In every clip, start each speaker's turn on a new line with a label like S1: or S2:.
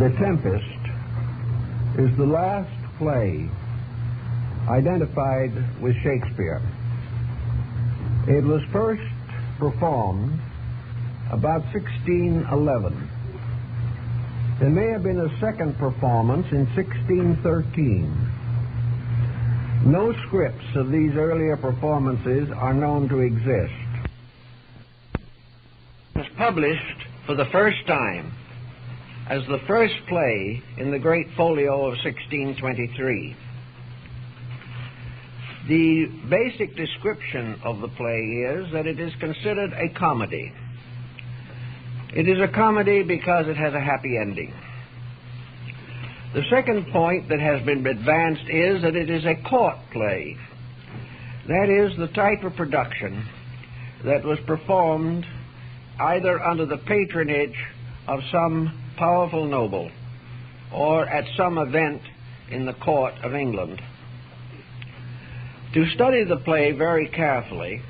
S1: The Tempest is the last play identified with Shakespeare. It was first performed about 1611. There may have been a second performance in 1613. No scripts of these earlier performances are known to exist. It was published for the first time as the first play in the Great Folio of 1623. The basic description of the play is that it is considered a comedy. It is a comedy because it has a happy ending. The second point that has been advanced is that it is a court play. That is the type of production that was performed either under the patronage of some powerful noble or at some event in the court of England. To study the play very carefully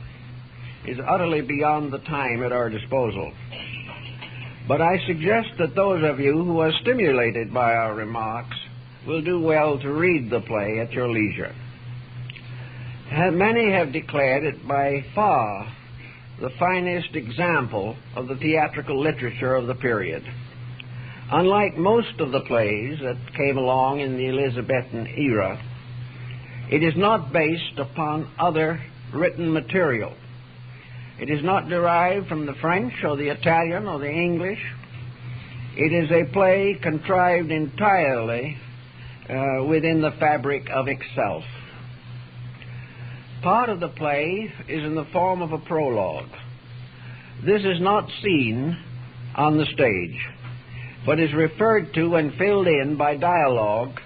S1: is utterly beyond the time at our disposal. But I suggest that those of you who are stimulated by our remarks will do well to read the play at your leisure. Many have declared it by far the finest example of the theatrical literature of the period. Unlike most of the plays that came along in the Elizabethan era, it is not based upon other written material. It is not derived from the French or the Italian or the English. It is a play contrived entirely within the fabric of itself. Part of the play is in the form of a prologue. This is not seen on the stage, but is referred to and filled in by dialogue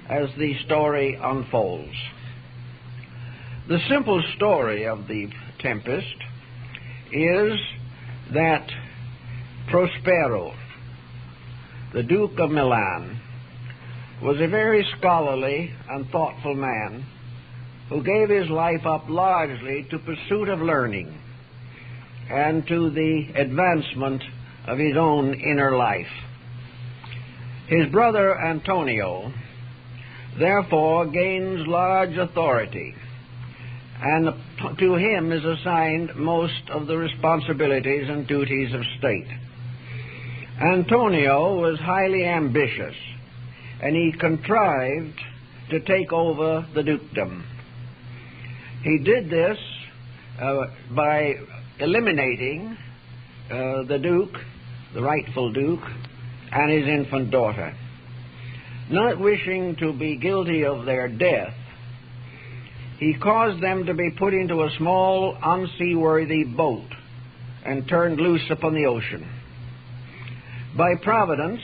S1: as the story unfolds. The simple story of The Tempest is that Prospero, the Duke of Milan, was a very scholarly and thoughtful man who gave his life up largely to pursuit of learning and to the advancement of his own inner life. His brother Antonio therefore gains large authority, and to him is assigned most of the responsibilities and duties of state. Antonio was highly ambitious, and he contrived to take over the dukedom. He did this by eliminating the duke, the rightful duke, and his infant daughter. Not wishing to be guilty of their death, he caused them to be put into a small, unseaworthy boat and turned loose upon the ocean. By providence,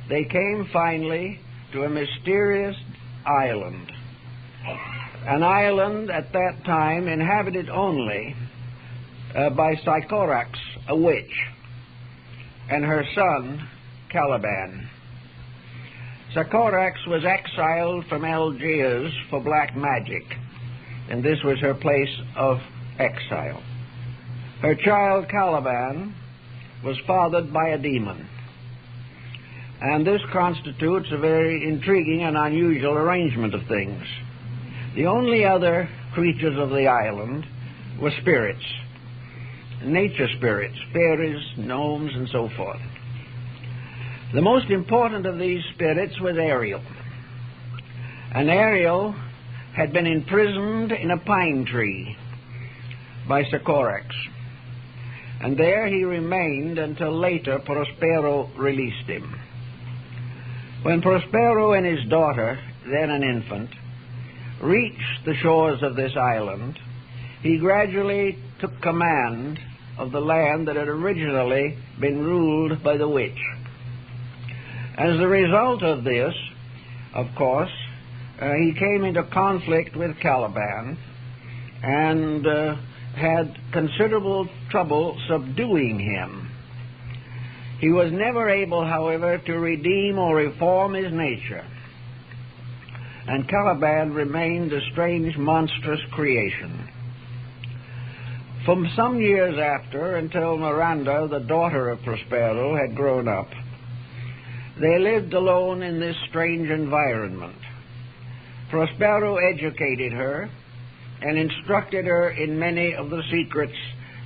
S1: they came finally to a mysterious island, an island at that time inhabited only by Sycorax, a witch, and her son, Caliban. Sycorax was exiled from Algiers for black magic, and this was her place of exile. Her child, Caliban, was fathered by a demon, and this constitutes a very intriguing and unusual arrangement of things. The only other creatures of the island were spirits, nature spirits, fairies, gnomes, and so forth. The most important of these spirits was Ariel. And Ariel had been imprisoned in a pine tree by Sycorax. And there he remained until later Prospero released him. When Prospero and his daughter, then an infant, reached the shores of this island, he gradually took command of the land that had originally been ruled by the witch. As a result of this, of course, he came into conflict with Caliban and had considerable trouble subduing him. He was never able, however, to redeem or reform his nature, and Caliban remained a strange, monstrous creation. For some years after, until Miranda, the daughter of Prospero, had grown up, They lived alone in this strange environment. Prospero educated her and instructed her in many of the secrets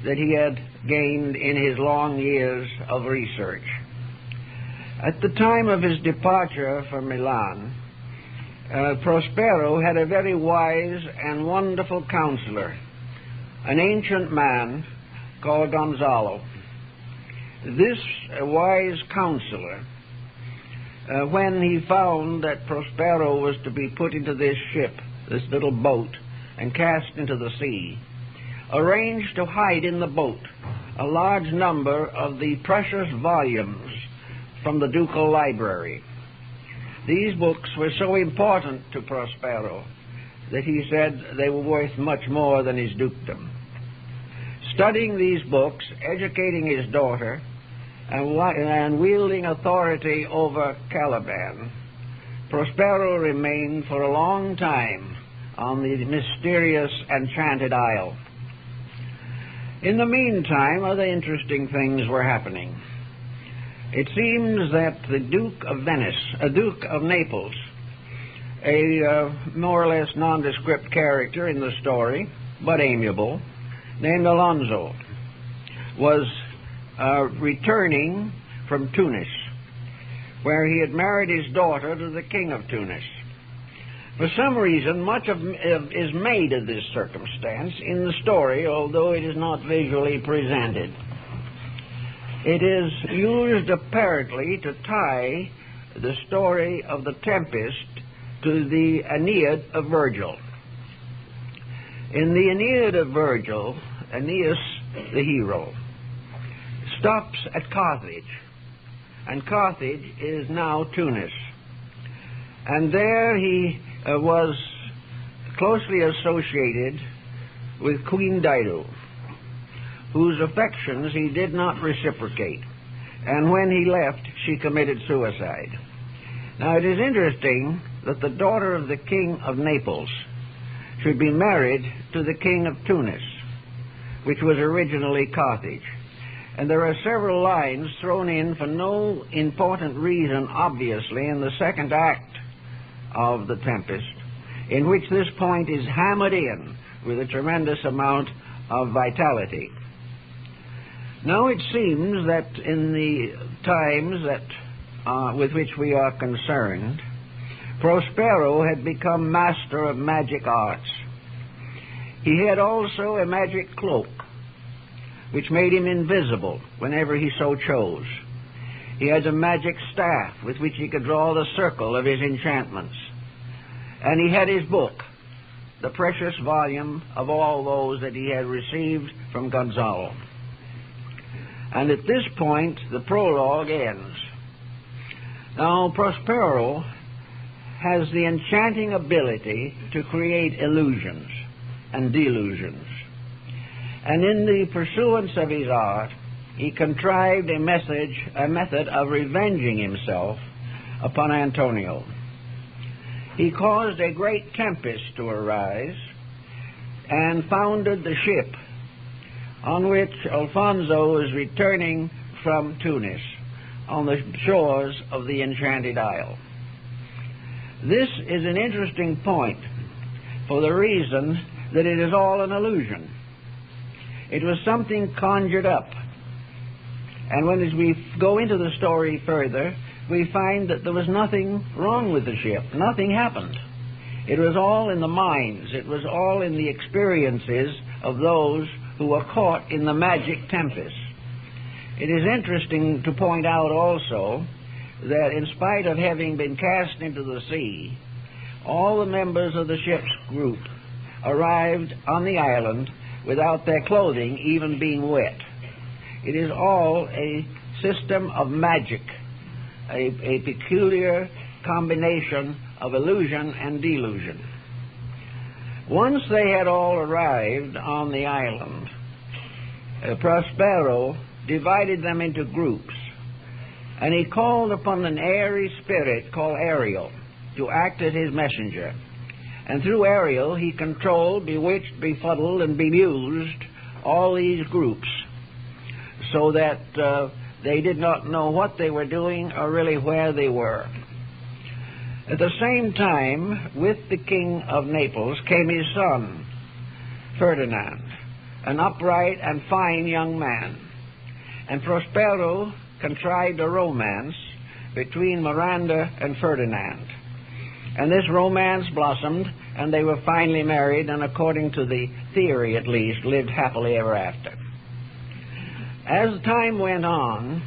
S1: that he had gained in his long years of research. At the time of his departure from Milan, Prospero had a very wise and wonderful counselor, an ancient man called Gonzalo. This wise counselor, when he found that Prospero was to be put into this ship, this little boat, and cast into the sea, arranged to hide in the boat a large number of the precious volumes from the ducal library. These books were so important to Prospero that he said they were worth much more than his dukedom. Studying these books, educating his daughter, and wielding authority over Caliban, Prospero remained for a long time on the mysterious Enchanted Isle. In the meantime, other interesting things were happening. It seems that the Duke of Naples, a more or less nondescript character in the story, but amiable, named Alonso, was returning from Tunis, where he had married his daughter to the king of Tunis. For some reason, much is made of this circumstance in the story, although it is not visually presented. It is used apparently to tie the story of the Tempest to the Aeneid of Virgil. In the Aeneid of Virgil, Aeneas, the hero, stops at Carthage, and Carthage is now Tunis. And there he was closely associated with Queen Dido, whose affections he did not reciprocate. And when he left, she committed suicide. Now, it is interesting that the daughter of the king of Naples should be married to the king of Tunis, which was originally Carthage. And there are several lines thrown in for no important reason, obviously, in the second act of The Tempest, in which this point is hammered in with a tremendous amount of vitality. Now it seems that in the times that with which we are concerned, Prospero had become master of magic arts. He had also a magic cloak, which made him invisible whenever he so chose. He had a magic staff with which he could draw the circle of his enchantments. And he had his book, the precious volume of all those that he had received from Gonzalo. And at this point, the prologue ends. Now, Prospero has the enchanting ability to create illusions and delusions. And in the pursuance of his art, he contrived a method of revenging himself upon Antonio. He caused a great tempest to arise and founded the ship on which Alfonso was returning from Tunis on the shores of the Enchanted Isle. This is an interesting point for the reason that it is all an illusion. It was something conjured up. And when as we go into the story further, we find that there was nothing wrong with the ship. Nothing happened. It was all in the minds. It was all in the experiences of those who were caught in the magic tempest. It is interesting to point out also that in spite of having been cast into the sea, all the members of the ship's group arrived on the island without their clothing even being wet. It is all a system of magic, a peculiar combination of illusion and delusion. Once they had all arrived on the island, Prospero divided them into groups, and he called upon an airy spirit called Ariel to act as his messenger. And through Ariel he controlled, bewitched, befuddled, and bemused all these groups, so that They did not know what they were doing or really where they were. At the same time, with the King of Naples came his son, Ferdinand, an upright and fine young man. And Prospero contrived a romance between Miranda and Ferdinand. And this romance blossomed, and they were finally married, and according to the theory at least, lived happily ever after. As time went on,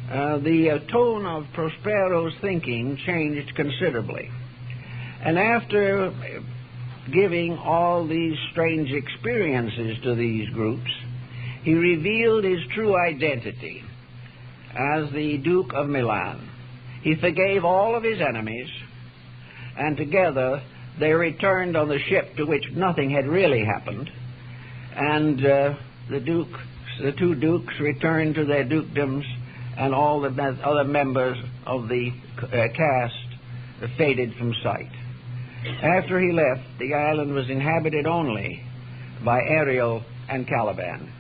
S1: the tone of Prospero's thinking changed considerably. And after giving all these strange experiences to these groups, he revealed his true identity as the Duke of Milan. He forgave all of his enemies, and together they returned on the ship to which nothing had really happened, and the two dukes returned to their dukedoms, and all the other members of the cast faded from sight. After he left, the island was inhabited only by Ariel and Caliban.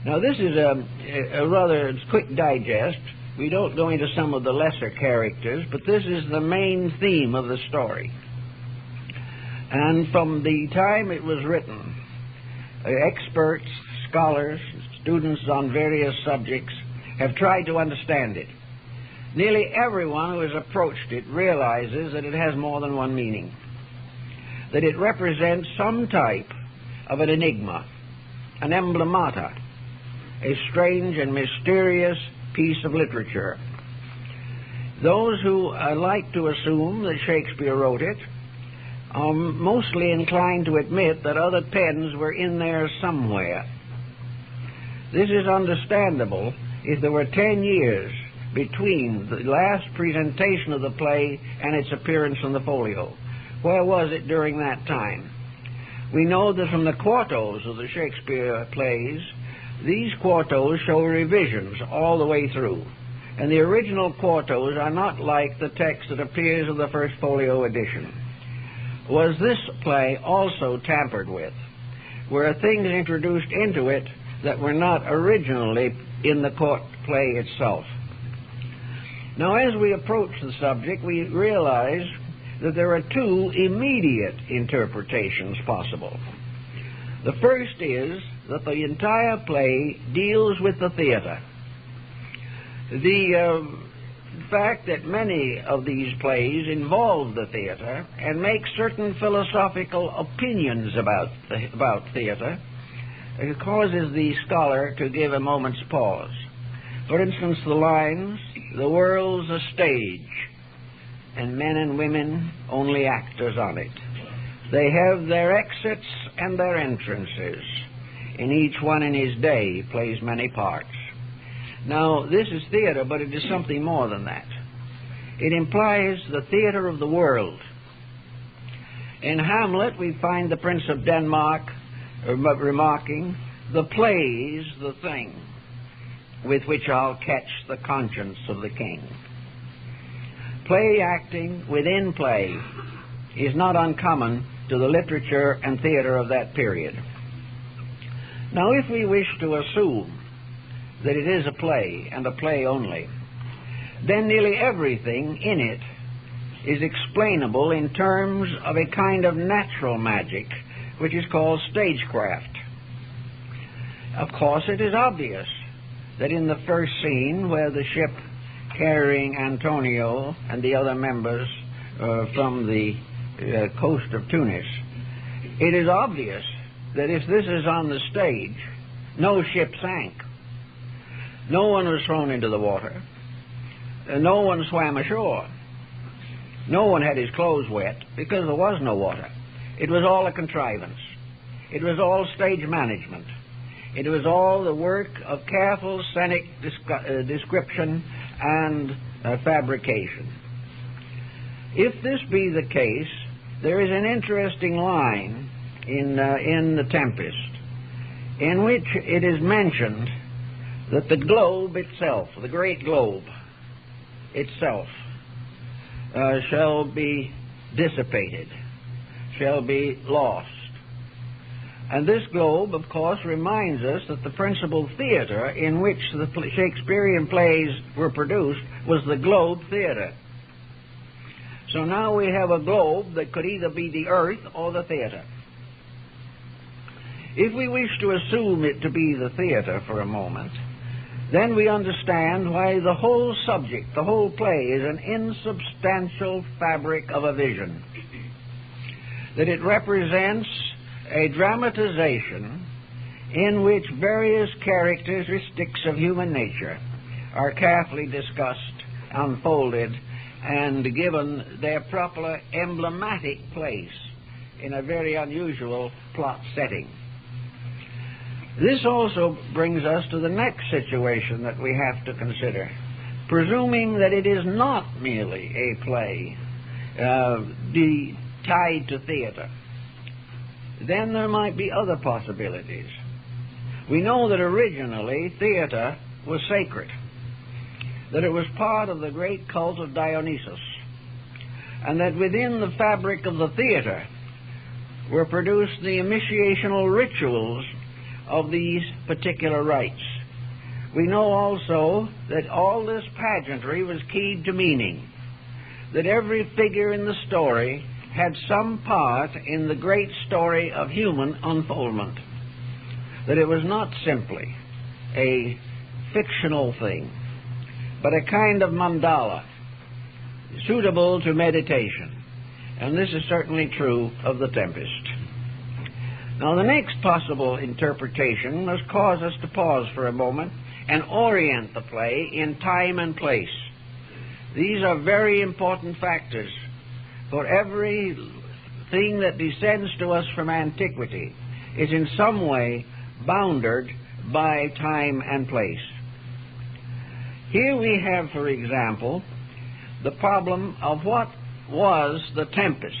S1: Now this is a rather quick digest. We don't go into some of the lesser characters, but this is the main theme of the story. And from the time it was written, experts, scholars, students on various subjects have tried to understand it. Nearly everyone who has approached it realizes that it has more than one meaning, that it represents some type of an enigma, an emblemata, a strange and mysterious piece of literature. Those who like to assume that Shakespeare wrote it are mostly inclined to admit that other pens were in there somewhere. This is understandable if there were 10 years between the last presentation of the play and its appearance in the folio. Where was it during that time? We know that from the quartos of the Shakespeare plays, these quartos show revisions all the way through. And the original quartos are not like the text that appears in the first folio edition. Was this play also tampered with? Were things introduced into it that were not originally in the court play itself? Now, as we approach the subject, we realize that there are two immediate interpretations possible. The first is that the entire play deals with the theater. The fact that many of these plays involve the theater and make certain philosophical opinions about theater causes the scholar to give a moment's pause. For instance, the lines, "The world's a stage, and men and women only actors on it. They have their exits and their entrances, and each one in his day plays many parts." Now, this is theater, but it is something more than that. It implies the theater of the world. In Hamlet, we find the Prince of Denmark remarking, "The play's the thing with which I'll catch the conscience of the king." Play acting within play is not uncommon to the literature and theater of that period. Now, if we wish to assume that it is a play, and a play only, then nearly everything in it is explainable in terms of a kind of natural magic, which is called stagecraft. Of course, it is obvious that in the first scene, where the ship carrying Antonio and the other members from the coast of Tunis, it is obvious that if this is on the stage, no ship sank. No one was thrown into the water. No one swam ashore. No one had his clothes wet, because there was no water. It was all a contrivance. It was all stage management. It was all the work of careful scenic description and fabrication. If this be the case, there is an interesting line in The Tempest, in which it is mentioned that the globe itself, the great globe itself, shall be dissipated, shall be lost. And this globe, of course, reminds us that the principal theater in which the Shakespearean plays were produced was the Globe Theater. So now we have a globe that could either be the earth or the theater. If we wish to assume it to be the theater for a moment, then we understand why the whole subject, the whole play, is an insubstantial fabric of a vision. That it represents a dramatization in which various characteristics of human nature are carefully discussed, unfolded, and given their proper emblematic place in a very unusual plot setting. This also brings us to the next situation that we have to consider. Presuming that it is not merely a play tied to theater, then there might be other possibilities. We know that originally theater was sacred, that it was part of the great cult of Dionysus, and that within the fabric of the theater were produced the initiational rituals of these particular rites. We know also that all this pageantry was keyed to meaning, that every figure in the story had some part in the great story of human unfoldment, that it was not simply a fictional thing, but a kind of mandala suitable to meditation. And this is certainly true of The Tempest. Now, the next possible interpretation must cause us to pause for a moment and orient the play in time and place. These are very important factors, for every thing that descends to us from antiquity is in some way bounded by time and place. Here we have, for example, the problem of what was the tempest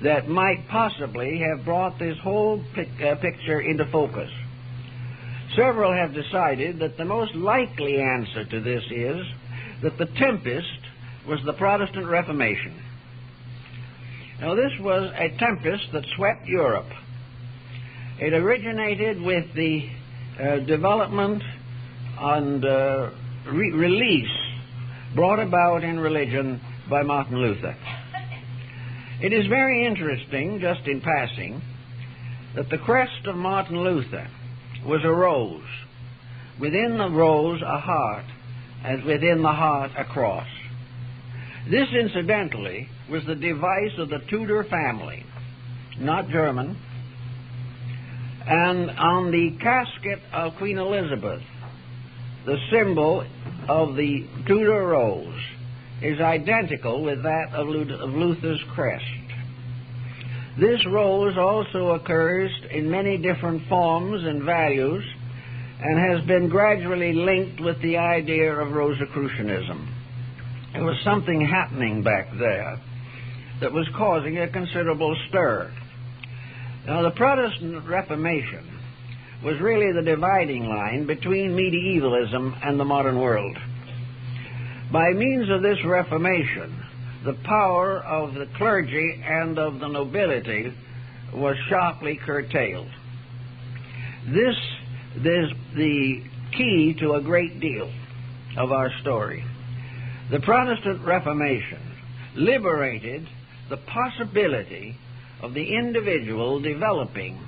S1: that might possibly have brought this whole picture into focus. Several have decided that the most likely answer to this is that the tempest was the Protestant Reformation. Now, this was a tempest that swept Europe. It originated with the development and release brought about in religion by Martin Luther. It is very interesting, just in passing, that the crest of Martin Luther was a rose. Within the rose, a heart, and within the heart, a cross. This, incidentally, was the device of the Tudor family, not German. And on the casket of Queen Elizabeth, the symbol of the Tudor rose is identical with that of Luther's crest. This rose also occurs in many different forms and values and has been gradually linked with the idea of Rosicrucianism. There was something happening back there that was causing a considerable stir. Now, the Protestant Reformation was really the dividing line between medievalism and the modern world. By means of this Reformation, the power of the clergy and of the nobility was sharply curtailed. This is the key to a great deal of our story. The Protestant Reformation liberated the possibility of the individual developing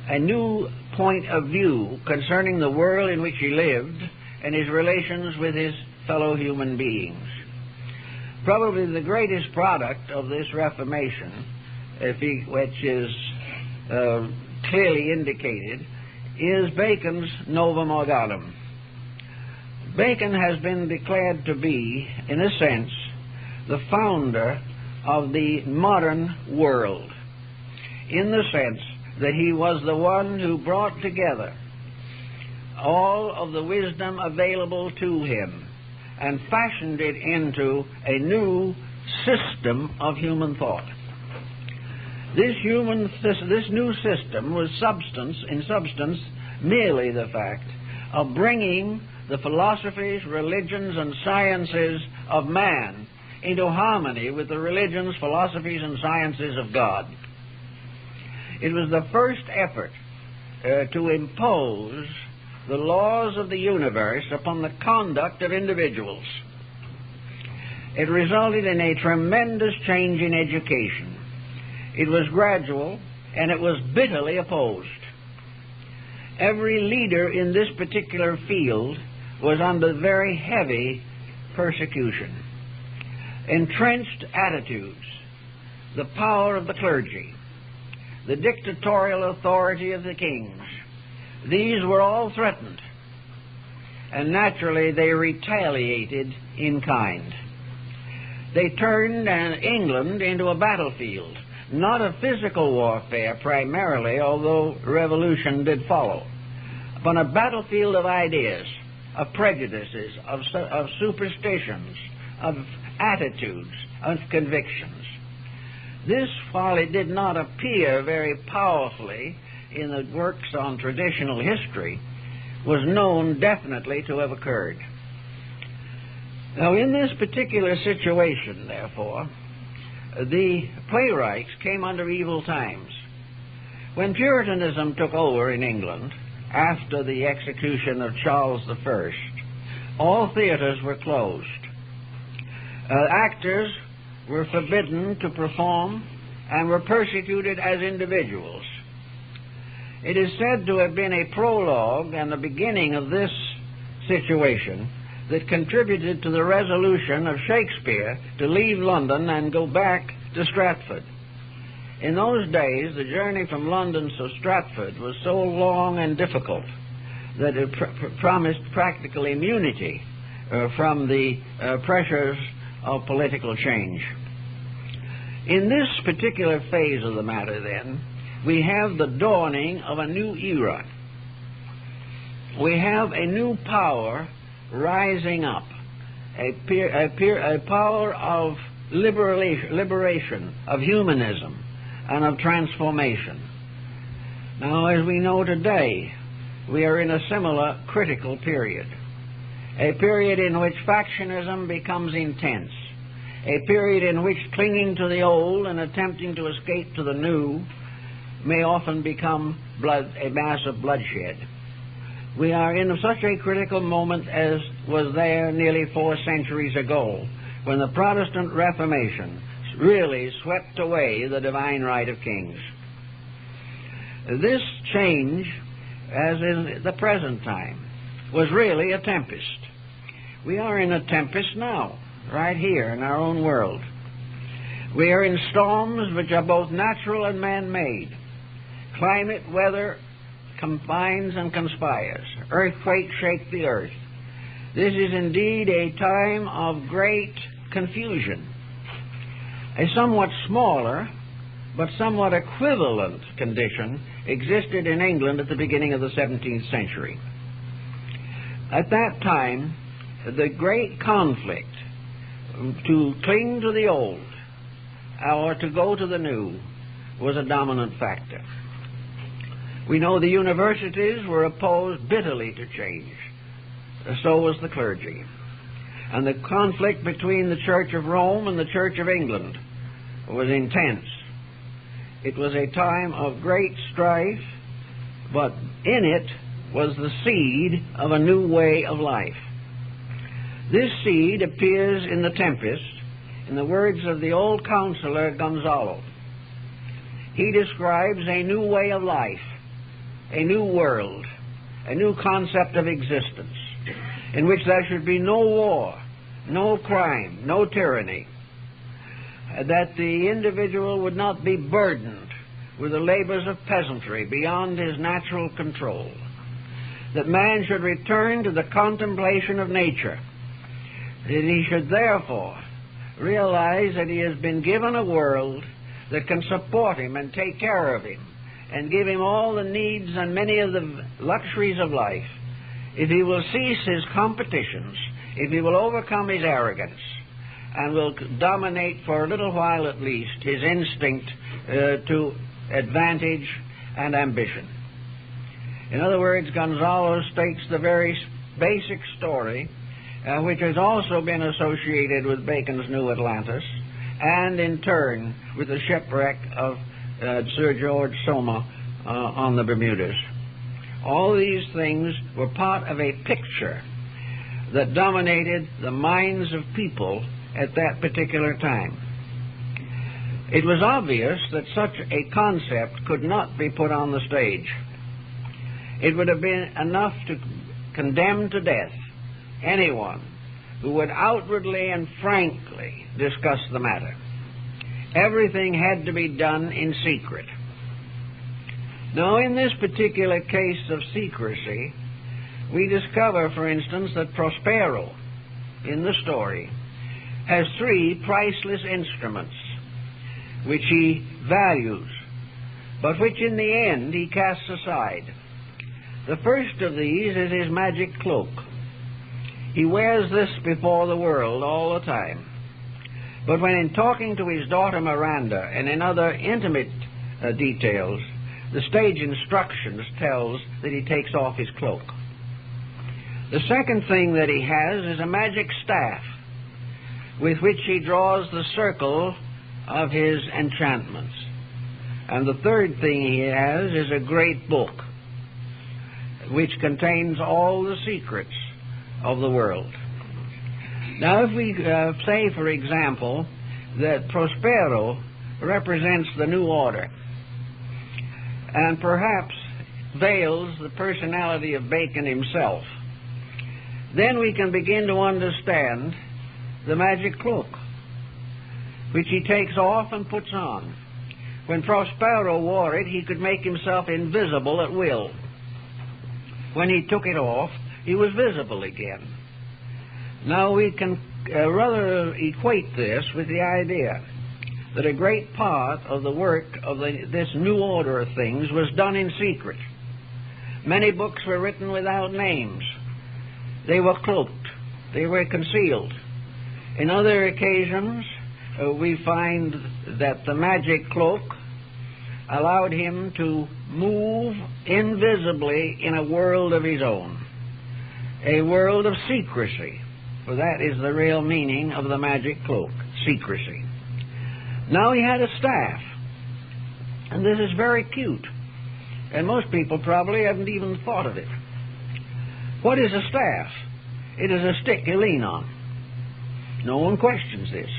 S1: a new point of view concerning the world in which he lived and his relations with his fellow human beings. Probably the greatest product of this Reformation, which is clearly indicated, is Bacon's Novum Organum. Bacon has been declared to be, in a sense, the founder of the modern world, in the sense that he was the one who brought together all of the wisdom available to him and fashioned it into a new system of human thought. This new system was in substance merely the fact of bringing the philosophies, religions, and sciences of man into harmony with the religions, philosophies, and sciences of God. It was the first effort to impose the laws of the universe upon the conduct of individuals. It resulted in a tremendous change in education. It was gradual, and it was bitterly opposed. Every leader in this particular field was under very heavy persecution. Entrenched attitudes, the power of the clergy, the dictatorial authority of the kings, these were all threatened, and naturally they retaliated in kind. They turned England into a battlefield, not a physical warfare primarily, although revolution did follow, but a battlefield of ideas, of prejudices, of superstitions, of attitudes, of convictions. This, while it did not appear very powerfully in the works on traditional history, was known definitely to have occurred. Now, in this particular situation, therefore, the playwrights came under evil times. When Puritanism took over in England, after the execution of Charles I, all theaters were closed. Actors were forbidden to perform and were persecuted as individuals. It is said to have been a prologue and the beginning of this situation that contributed to the resolution of Shakespeare to leave London and go back to Stratford. In those days, the journey from London to Stratford was so long and difficult that it promised practical immunity from the pressures of political change. In this particular phase of the matter, then, we have the dawning of a new era. We have a new power rising up, a power of liberation, of humanism, and of transformation. Now, as we know today, we are in a similar critical period, a period in which factionism becomes intense, a period in which clinging to the old and attempting to escape to the new may often become a mass of bloodshed. We are in such a critical moment as was there nearly 4 centuries ago, when the Protestant Reformation really swept away the divine right of kings. This change, as in the present time, was really a tempest. We are in a tempest now, right here in our own world. We are in storms which are both natural and man-made. Climate, weather combines and conspires. Earthquakes shake the earth. This is indeed a time of great confusion. A somewhat smaller, but somewhat equivalent condition existed in England at the beginning of the 17th century. At that time, the great conflict to cling to the old or to go to the new was a dominant factor. We know the universities were opposed bitterly to change. So was the clergy. And the conflict between the Church of Rome and the Church of England was intense. It was a time of great strife, but in it was the seed of a new way of life. This seed appears in the tempest in the words of the old counselor Gonzalo. He describes a new way of life, a new world, a new concept of existence, in which there should be no war, no crime, no tyranny, that the individual would not be burdened with the labors of peasantry beyond his natural control, that man should return to the contemplation of nature, that he should therefore realize that he has been given a world that can support him and take care of him and give him all the needs and many of the luxuries of life, if he will cease his competitions, if he will overcome his arrogance, and will dominate for a little while at least his instinct to advantage and ambition. In other words, Gonzalo states the very basic story, which has also been associated with Bacon's New Atlantis, and in turn with the shipwreck of Sir George Soma on the Bermudas. All these things were part of a picture that dominated the minds of people at that particular time. It was obvious that such a concept could not be put on the stage. It would have been enough to condemn to death anyone who would outwardly and frankly discuss the matter. Everything had to be done in secret. Now, in this particular case of secrecy, we discover, for instance, that Prospero, in the story, has 3 priceless instruments which he values, but which in the end he casts aside. The first of these is his magic cloak. He wears this before the world all the time. But when in talking to his daughter Miranda and in other intimate details, the stage instructions tells that he takes off his cloak. The second thing that he has is a magic staff with which he draws the circle of his enchantments. And the third thing he has is a great book which contains all the secrets of the world. Now, if we say, for example, that Prospero represents the new order and perhaps veils the personality of Bacon himself, then we can begin to understand the magic cloak, which he takes off and puts on. When Prospero wore it, he could make himself invisible at will. When he took it off, he was visible again. Now we can rather equate this with the idea that a great part of the work of this new order of things was done in secret. Many books were written without names. They were cloaked. They were concealed. In other occasions, we find that the magic cloak allowed him to move invisibly in a world of his own, a world of secrecy, for that is the real meaning of the magic cloak, secrecy. Now he had a staff, and this is very cute, and most people probably haven't even thought of it. What is a staff? It is a stick you lean on. No one questions this.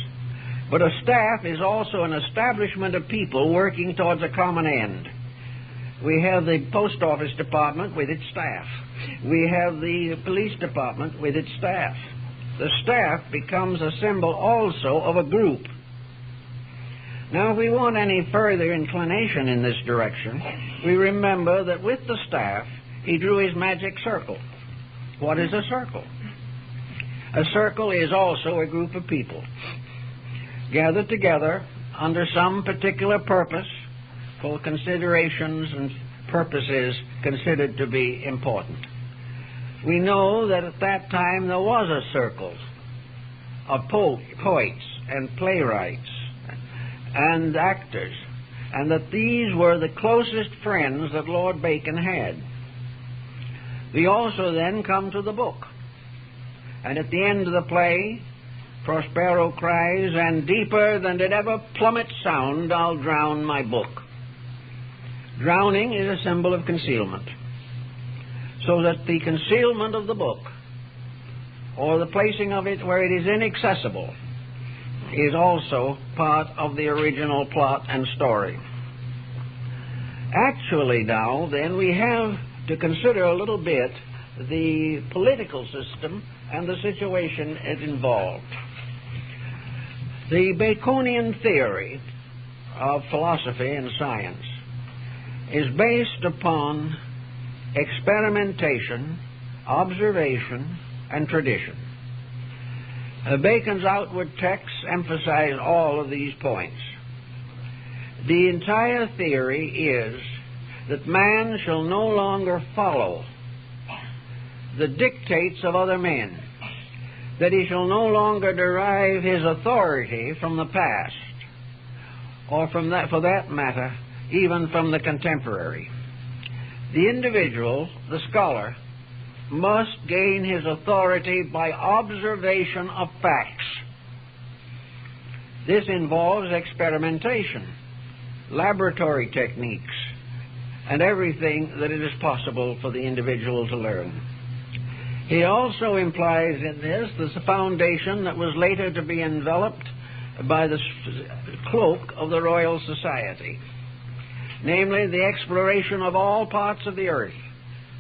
S1: But a staff is also an establishment of people working towards a common end. We have the post office department with its staff. We have the police department with its staff. The staff becomes a symbol also of a group. Now, if we want any further inclination in this direction, we remember that with the staff, he drew his magic circle. What is a circle? A circle is also a group of people gathered together under some particular purpose for considerations and purposes considered to be important. We know that at that time there was a circle of poets and playwrights and actors, and that these were the closest friends that Lord Bacon had. We also then come to the book, and at the end of the play, Prospero cries, "And deeper than did ever plummet sound, I'll drown my book." Drowning is a symbol of concealment, so that the concealment of the book, or the placing of it where it is inaccessible, is also part of the original plot and story. Actually now, then, we have to consider a little bit the political system and the situation it involved. The Baconian theory of philosophy and science is based upon experimentation, observation, and tradition. Bacon's outward texts emphasize all of these points. The entire theory is that man shall no longer follow the dictates of other men, that he shall no longer derive his authority from the past, or from that, for that matter, even from the contemporary. The individual, the scholar, must gain his authority by observation of facts. This involves experimentation. laboratory techniques, and everything that it is possible for the individual to learn. He also implies in this the foundation that was later to be enveloped by the cloak of the Royal Society, namely the exploration of all parts of the earth,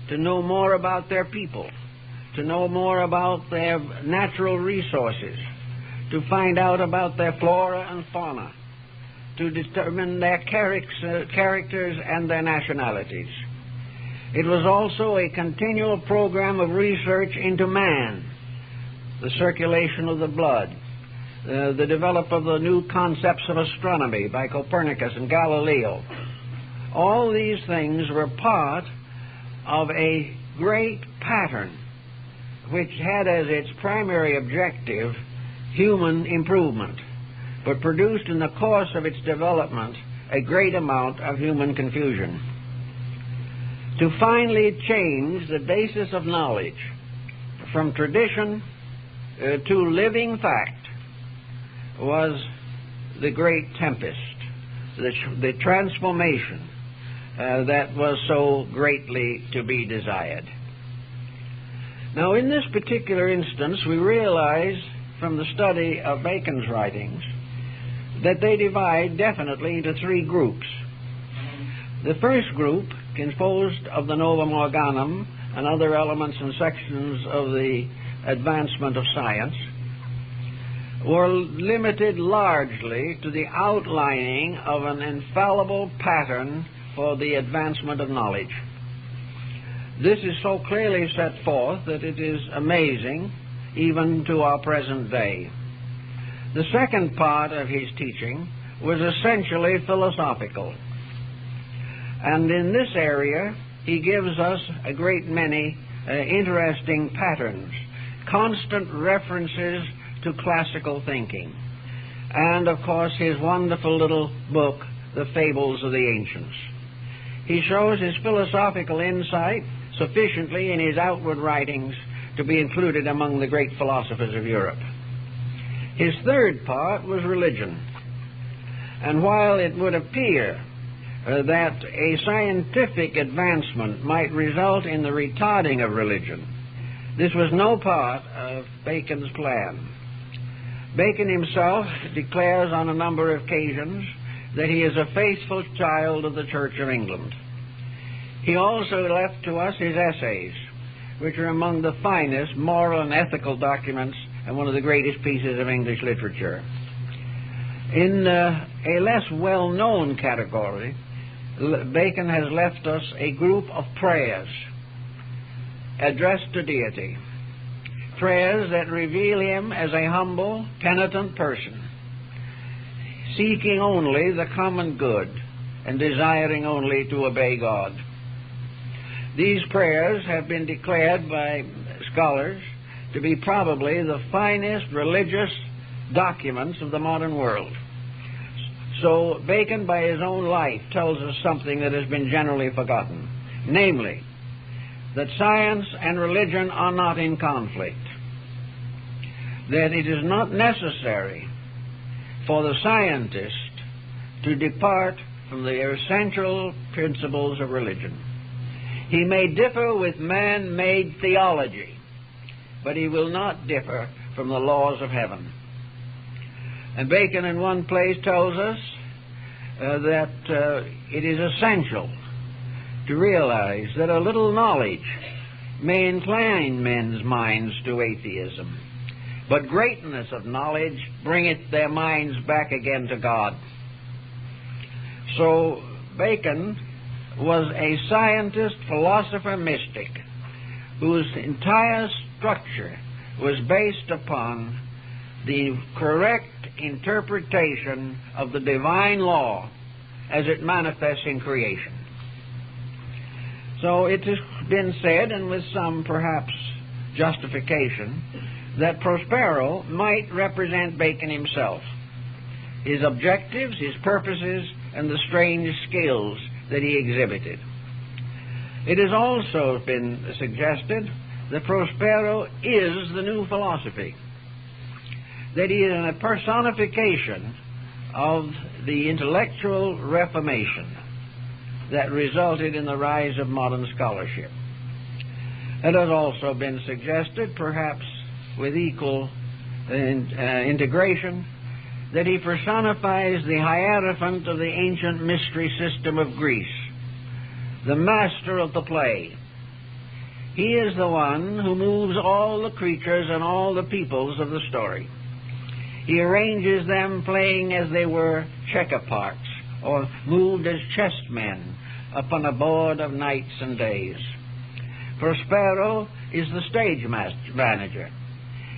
S1: to know more about their people, to know more about their natural resources, to find out about their flora and fauna, to determine their characters and their nationalities. It was also a continual program of research into man, the circulation of the blood, the development of the new concepts of astronomy by Copernicus and Galileo. All these things were part of a great pattern which had as its primary objective human improvement, but produced in the course of its development a great amount of human confusion. To finally change the basis of knowledge from tradition to living fact was the great tempest, the transformation that was so greatly to be desired. Now, in this particular instance, we realize from the study of Bacon's writings that they divide definitely into three groups. The first group, composed of the Novum Organum and other elements and sections of the advancement of science, were limited largely to the outlining of an infallible pattern for the advancement of knowledge. This is so clearly set forth that it is amazing even to our present day. The second part of his teaching was essentially philosophical. And in this area, he gives us a great many interesting patterns, constant references to classical thinking, and, of course, his wonderful little book, The Fables of the Ancients. He shows his philosophical insight sufficiently in his outward writings to be included among the great philosophers of Europe. His third part was religion. And while it would appear that a scientific advancement might result in the retarding of religion, this was no part of Bacon's plan. Bacon himself declares on a number of occasions that he is a faithful child of the Church of England. He also left to us his essays, which are among the finest moral and ethical documents and one of the greatest pieces of English literature. In a less well-known category, Bacon has left us a group of prayers addressed to deity, prayers that reveal him as a humble, penitent person, seeking only the common good and desiring only to obey God. These prayers have been declared by scholars to be probably the finest religious documents of the modern world. So Bacon, by his own life, tells us something that has been generally forgotten, namely, that science and religion are not in conflict, that it is not necessary for the scientist to depart from the essential principles of religion. He may differ with man-made theology, but he will not differ from the laws of heaven. And Bacon in one place tells us that it is essential to realize that a little knowledge may incline men's minds to atheism, but greatness of knowledge bringeth their minds back again to God. So Bacon was a scientist, philosopher, mystic, whose entire structure was based upon the correct interpretation of the divine law as it manifests in creation. So it has been said, and with some perhaps justification, that Prospero might represent Bacon himself, his objectives, his purposes, and the strange skills that he exhibited. It has also been suggested that Prospero is the new philosophy, that he is a personification of the intellectual reformation that resulted in the rise of modern scholarship. It has also been suggested, perhaps with equal integration, that he personifies the Hierophant of the ancient mystery system of Greece, the master of the play. He is the one who moves all the creatures and all the peoples of the story. He arranges them playing as they were checker parts, or moved as chessmen upon a board of nights and days. Prospero is the stage manager.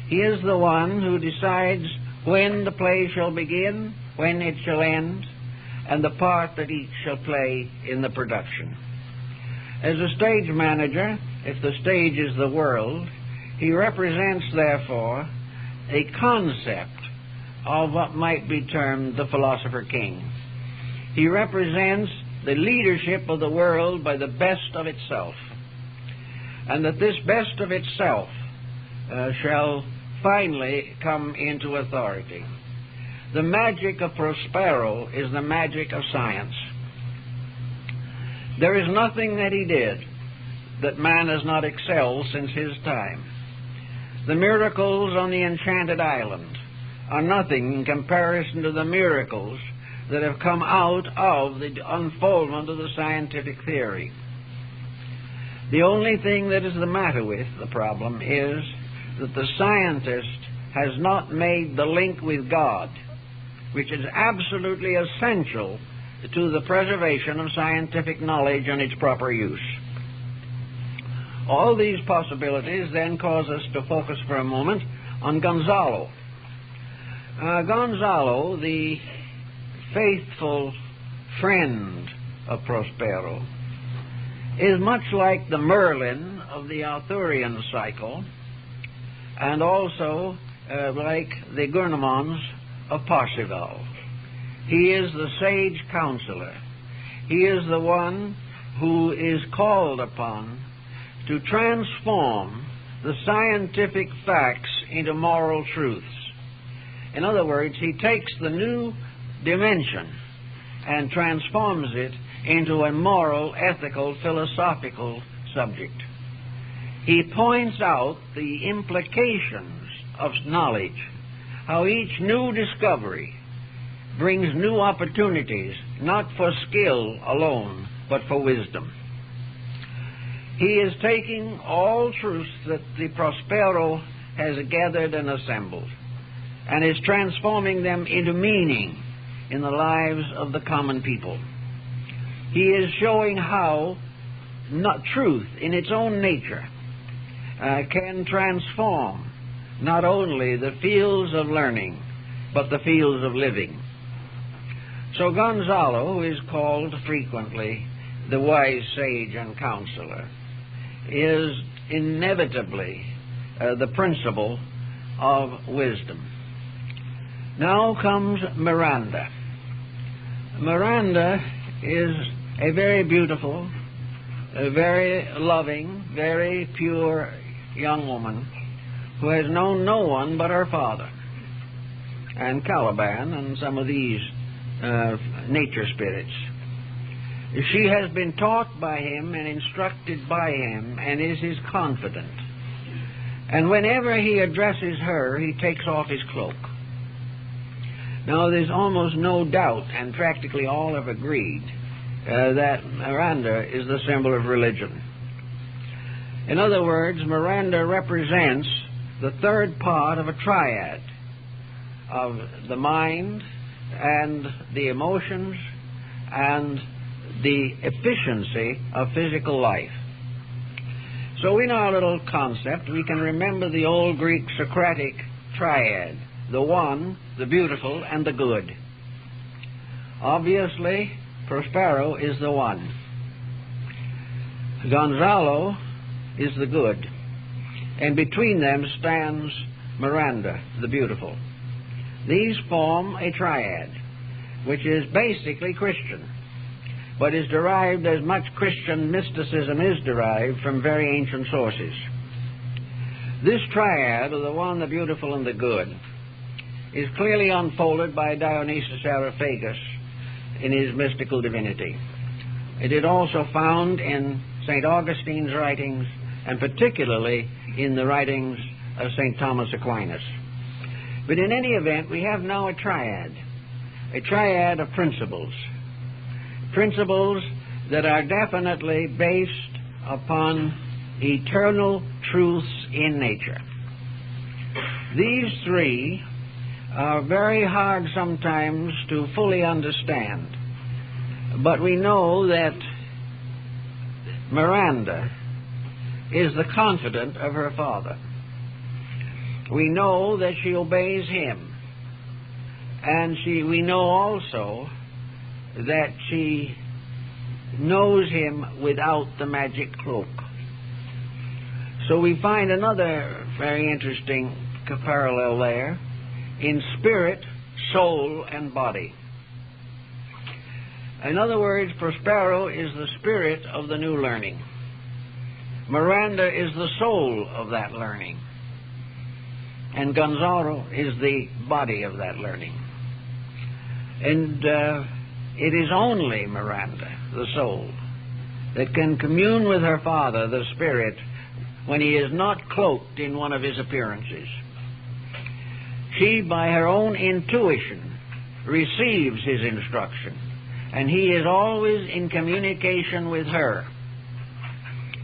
S1: He is the one who decides when the play shall begin, when it shall end, and the part that each shall play in the production. As a stage manager, if the stage is the world, he represents, therefore, a concept of what might be termed the philosopher king. He represents the leadership of the world by the best of itself, and that this best of itself shall finally come into authority. The magic of Prospero is the magic of science. There is nothing that he did that man has not excelled since his time. The miracles on the Enchanted Island are nothing in comparison to the miracles that have come out of the unfoldment of the scientific theory. The only thing that is the matter with the problem is that the scientist has not made the link with God, which is absolutely essential to the preservation of scientific knowledge and its proper use. All these possibilities then cause us to focus for a moment on Gonzalo. Gonzalo, the faithful friend of Prospero, is much like the Merlin of the Arthurian cycle, and also like the Gurnemanz of Parsifal. He is the sage counselor. He is the one who is called upon to transform the scientific facts into moral truths. In other words, he takes the new dimension and transforms it into a moral, ethical, philosophical subject. He points out the implications of knowledge, how each new discovery brings new opportunities, not for skill alone, but for wisdom. He is taking all truths that the Prospero has gathered and assembled, and is transforming them into meaning in the lives of the common people. He is showing how truth in its own nature can transform not only the fields of learning, but the fields of living. So Gonzalo, who is called frequently the wise sage and counselor, is inevitably the principle of wisdom. Now comes Miranda. Miranda is a very beautiful, a very loving, very pure young woman who has known no one but her father and Caliban and some of these nature spirits. She has been taught by him and instructed by him and is his confidant. And whenever he addresses her, he takes off his cloak. Now, there's almost no doubt, and practically all have agreed, that Miranda is the symbol of religion. In other words, Miranda represents the third part of a triad of the mind and the emotions and the efficiency of physical life. So in our little concept, we can remember the old Greek Socratic triad: the one, the beautiful, and the good. Obviously, Prospero is the one. Gonzalo is the good. And between them stands Miranda, the beautiful. These form a triad, which is basically Christian, but is derived as much Christian mysticism is derived from very ancient sources. This triad of the one, the beautiful, and the good is clearly unfolded by Dionysius Areopagus in his mystical divinity. It is also found in St. Augustine's writings, and particularly in the writings of St. Thomas Aquinas. But in any event, we have now a triad of principles that are definitely based upon eternal truths in nature. These three are very hard sometimes to fully understand, but we know that Miranda is the confidant of her father. We know that she obeys him, and we know also that she knows him without the magic cloak. So we find another very interesting parallel there in spirit, soul, and body. In other words, Prospero is the spirit of the new learning. Miranda is the soul of that learning. And Gonzalo is the body of that learning. And it is only Miranda, the soul, that can commune with her father, the spirit, when he is not cloaked in one of his appearances. She, by her own intuition, receives his instruction, and he is always in communication with her.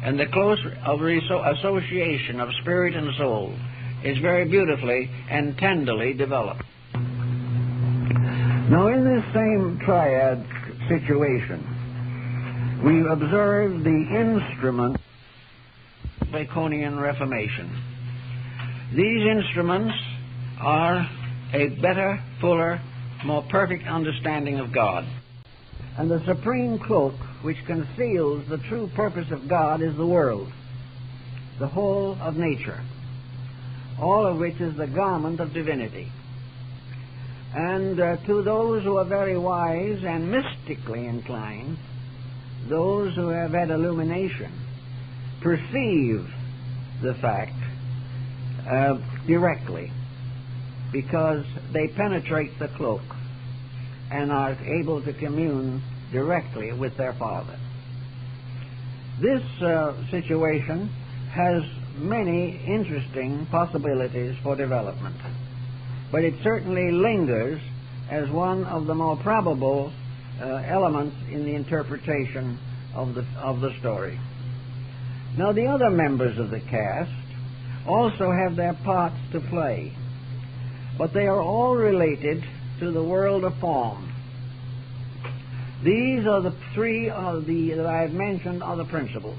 S1: And the close association of spirit and soul is very beautifully and tenderly developed. Now, in this same triad situation, we observe the instrument of the Baconian Reformation. These instruments are a better, fuller, more perfect understanding of God. And the supreme cloak which conceals the true purpose of God is the world, the whole of nature, all of which is the garment of divinity. And to those who are very wise and mystically inclined, those who have had illumination, perceive the fact directly, because they penetrate the cloak and are able to commune directly with their Father. This situation has many interesting possibilities for development, but it certainly lingers as one of the more probable elements in the interpretation of the story. Now, the other members of the cast also have their parts to play, but they are all related to the world of form. These are the three that I have mentioned are the principles.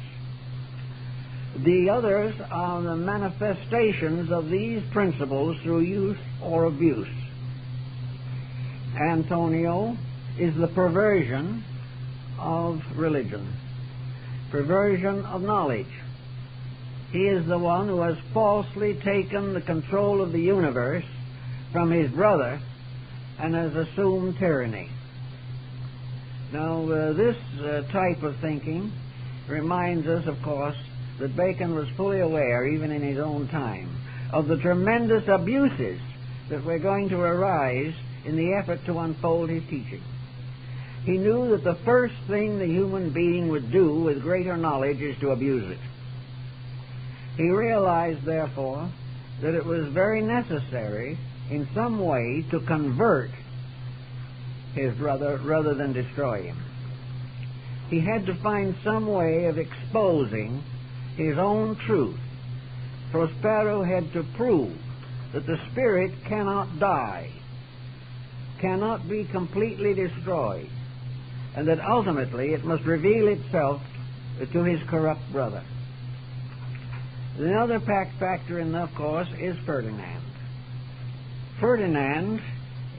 S1: The others are the manifestations of these principles through use or abuse. Antonio is the perversion of religion, perversion of knowledge. He is the one who has falsely taken the control of the universe from his brother and has assumed tyranny. Now, this type of thinking reminds us, of course, that Bacon was fully aware, even in his own time, of the tremendous abuses that were going to arise in the effort to unfold his teaching. He knew that the first thing the human being would do with greater knowledge is to abuse it. He realized, therefore, that it was very necessary in some way to convert his brother rather than destroy him. He had to find some way of exposing his own truth. Prospero had to prove that the spirit cannot die, cannot be completely destroyed, and that ultimately it must reveal itself to his corrupt brother. The other factor in, of course, is Ferdinand. Ferdinand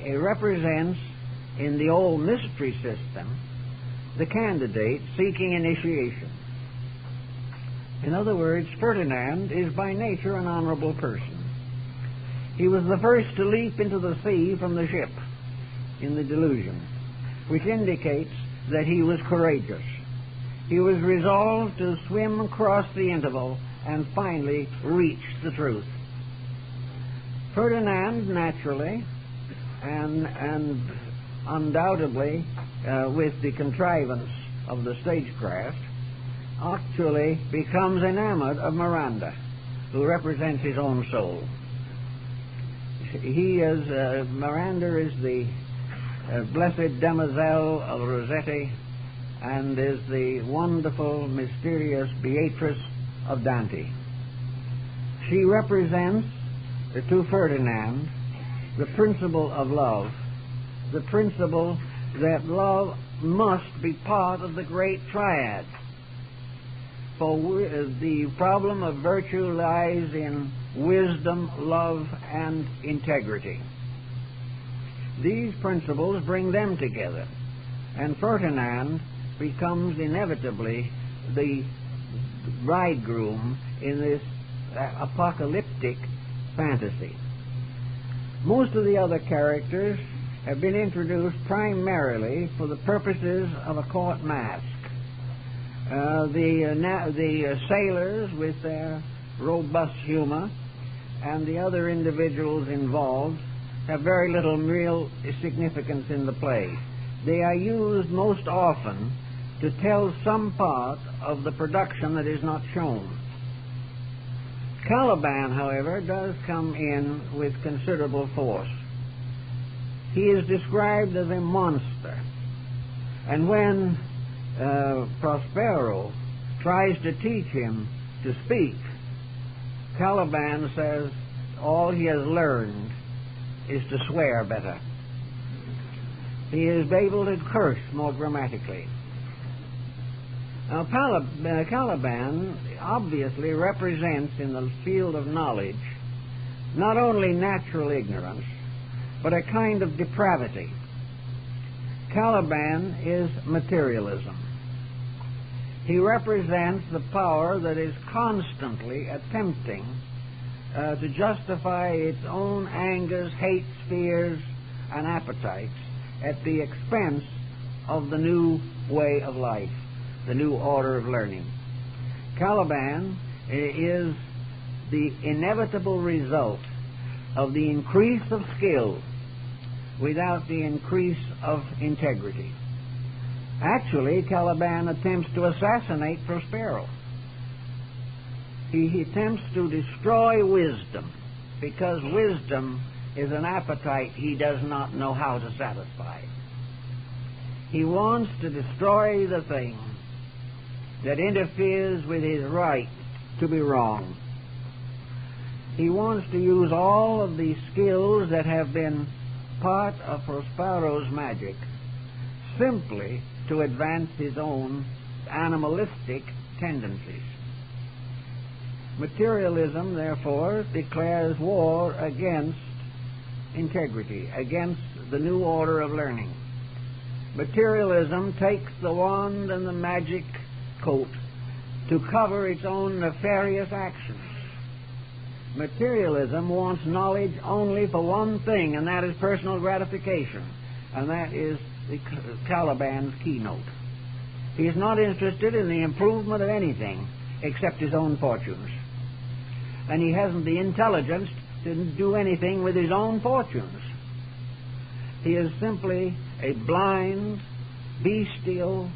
S1: represents, in the old mystery system, the candidate seeking initiation. In other words, Ferdinand is by nature an honorable person. He was the first to leap into the sea from the ship in the delusion, which indicates that he was courageous. He was resolved to swim across the interval and finally reach the truth. Ferdinand, naturally, and undoubtedly with the contrivance of the stagecraft, actually becomes enamored of Miranda, who represents his own soul. Miranda is the blessed demoiselle of Rossetti and is the wonderful, mysterious Beatrice of Dante. She represents, to Ferdinand, the principle of love, the principle that love must be part of the great triad. For the problem of virtue lies in wisdom, love, and integrity. These principles bring them together, and Ferdinand becomes inevitably the bridegroom in this apocalyptic fantasy. Most of the other characters have been introduced primarily for the purposes of a court masque. The sailors with their robust humor and the other individuals involved have very little real significance in the play. They are used most often to tell some part of the production that is not shown. Caliban, however, does come in with considerable force. He is described as a monster, and when Prospero tries to teach him to speak, Caliban says all he has learned is to swear better. He is able to curse more grammatically. Now, Caliban obviously represents in the field of knowledge not only natural ignorance, but a kind of depravity. Caliban is materialism. He represents the power that is constantly attempting to justify its own angers, hates, fears, and appetites at the expense of the new way of life, the new order of learning. Caliban is the inevitable result of the increase of skill without the increase of integrity. Actually, Caliban attempts to assassinate Prospero. He attempts to destroy wisdom, because wisdom is an appetite he does not know how to satisfy. He wants to destroy the thing that interferes with his right to be wrong. He wants to use all of the skills that have been part of Prospero's magic simply to advance his own animalistic tendencies. Materialism, therefore, declares war against integrity, against the new order of learning. Materialism takes the wand and the magic coat to cover its own nefarious actions. Materialism wants knowledge only for one thing, and that is personal gratification, and that is Caliban's keynote. He is not interested in the improvement of anything except his own fortunes, and he hasn't the intelligence to do anything with his own fortunes. He is simply a blind, bestial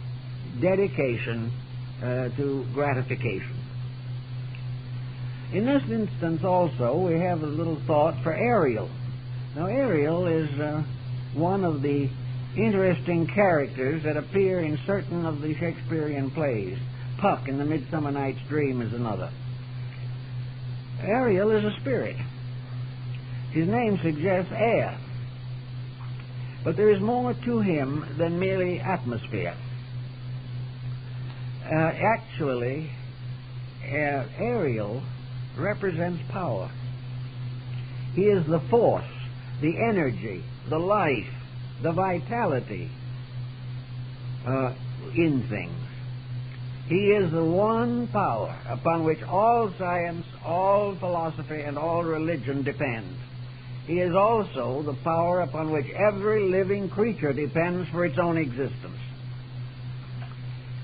S1: dedication to gratification. In this instance also, we have a little thought for Ariel. Now, Ariel is one of the interesting characters that appear in certain of the Shakespearean plays. Puck in the Midsummer Night's Dream is another. Ariel is a spirit. His name suggests air. But there is more to him than merely atmosphere. Actually, Ariel represents power. He is the force, the energy, the life, the vitality in things. He is the one power upon which all science, all philosophy, and all religion depend. He is also the power upon which every living creature depends for its own existence.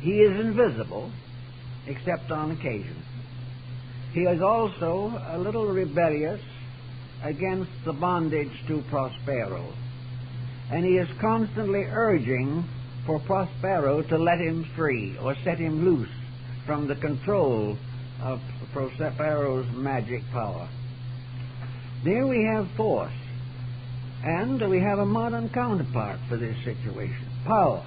S1: He is invisible, except on occasion. He is also a little rebellious against the bondage to Prospero. and he is constantly urging for Prospero to let him free or set him loose from the control of Prospero's magic power. There we have force, and we have a modern counterpart for this situation, power.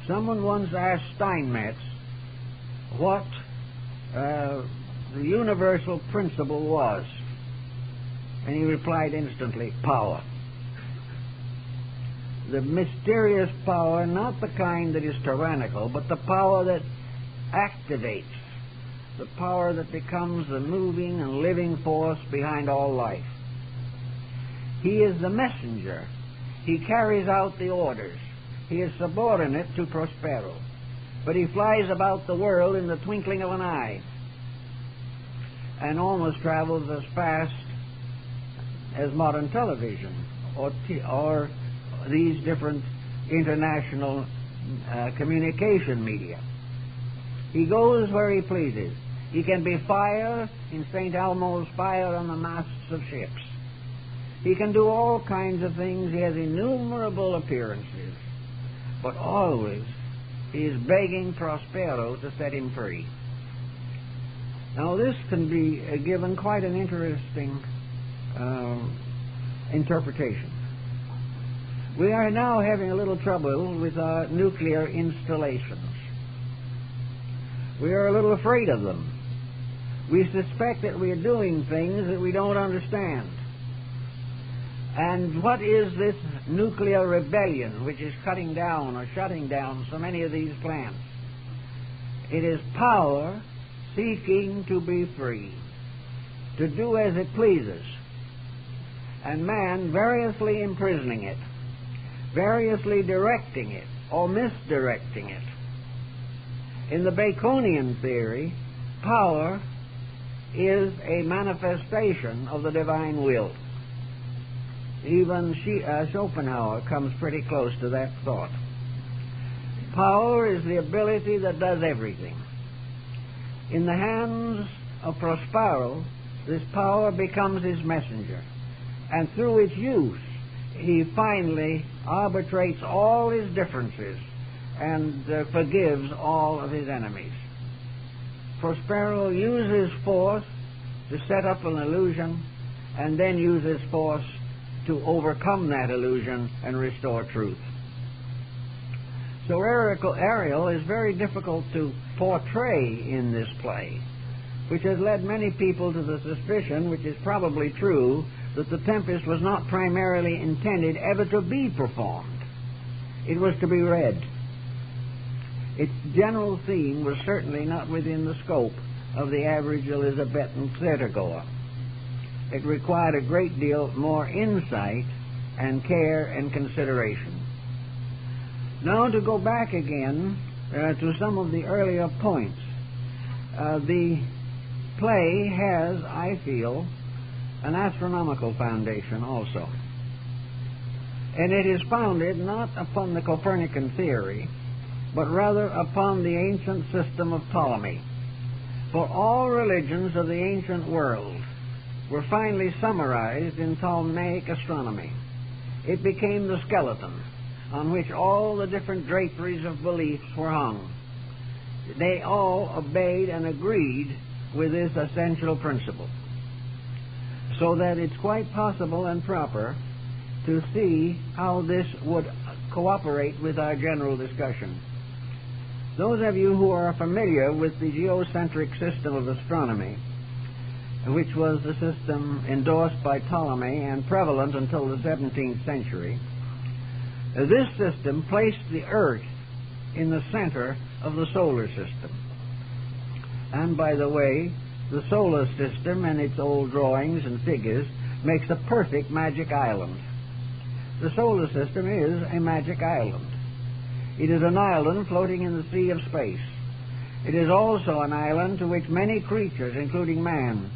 S1: Someone once asked Steinmetz what the universal principle was, and he replied instantly, power. The mysterious power, not the kind that is tyrannical, but the power that activates, the power that becomes the moving and living force behind all life. He is the messenger. He carries out the orders. He is subordinate to Prospero, but he flies about the world in the twinkling of an eye and almost travels as fast as modern television or these different international communication media. He goes where he pleases. He can be fire in St. Elmo's fire on the masts of ships. He can do all kinds of things. He has innumerable appearances. But always he is begging Prospero to set him free. Now this can be given quite an interesting interpretation. We are now having a little trouble with our nuclear installations. We are a little afraid of them. We suspect that we are doing things that we don't understand. And what is this nuclear rebellion which is cutting down or shutting down so many of these plants? It is power seeking to be free, to do as it pleases, and man variously imprisoning it, variously directing it or misdirecting it. In the Baconian theory, power is a manifestation of the divine will. Even Schopenhauer comes pretty close to that thought. Power is the ability that does everything. In the hands of Prospero, this power becomes his messenger, and through its use, he finally arbitrates all his differences and forgives all of his enemies. Prospero uses force to set up an illusion and then uses force to overcome that illusion and restore truth. So Ariel is very difficult to portray in this play, which has led many people to the suspicion, which is probably true, that the Tempest was not primarily intended ever to be performed. It was to be read. Its general theme was certainly not within the scope of the average Elizabethan theatergoer. It required a great deal more insight and care and consideration. Now to go back again to some of the earlier points. The play has, I feel, an astronomical foundation also. And it is founded not upon the Copernican theory, but rather upon the ancient system of Ptolemy. For all religions of the ancient world were finally summarized in Ptolemaic astronomy. It became the skeleton on which all the different draperies of beliefs were hung. They all obeyed and agreed with this essential principle, so that it's quite possible and proper to see how this would cooperate with our general discussion. Those of you who are familiar with the geocentric system of astronomy, which was the system endorsed by Ptolemy and prevalent until the 17th century, this system placed the Earth in the center of the solar system. And by the way, the solar system and its old drawings and figures makes a perfect magic island. The solar system is a magic island. It is an island floating in the sea of space. It is also an island to which many creatures, including man,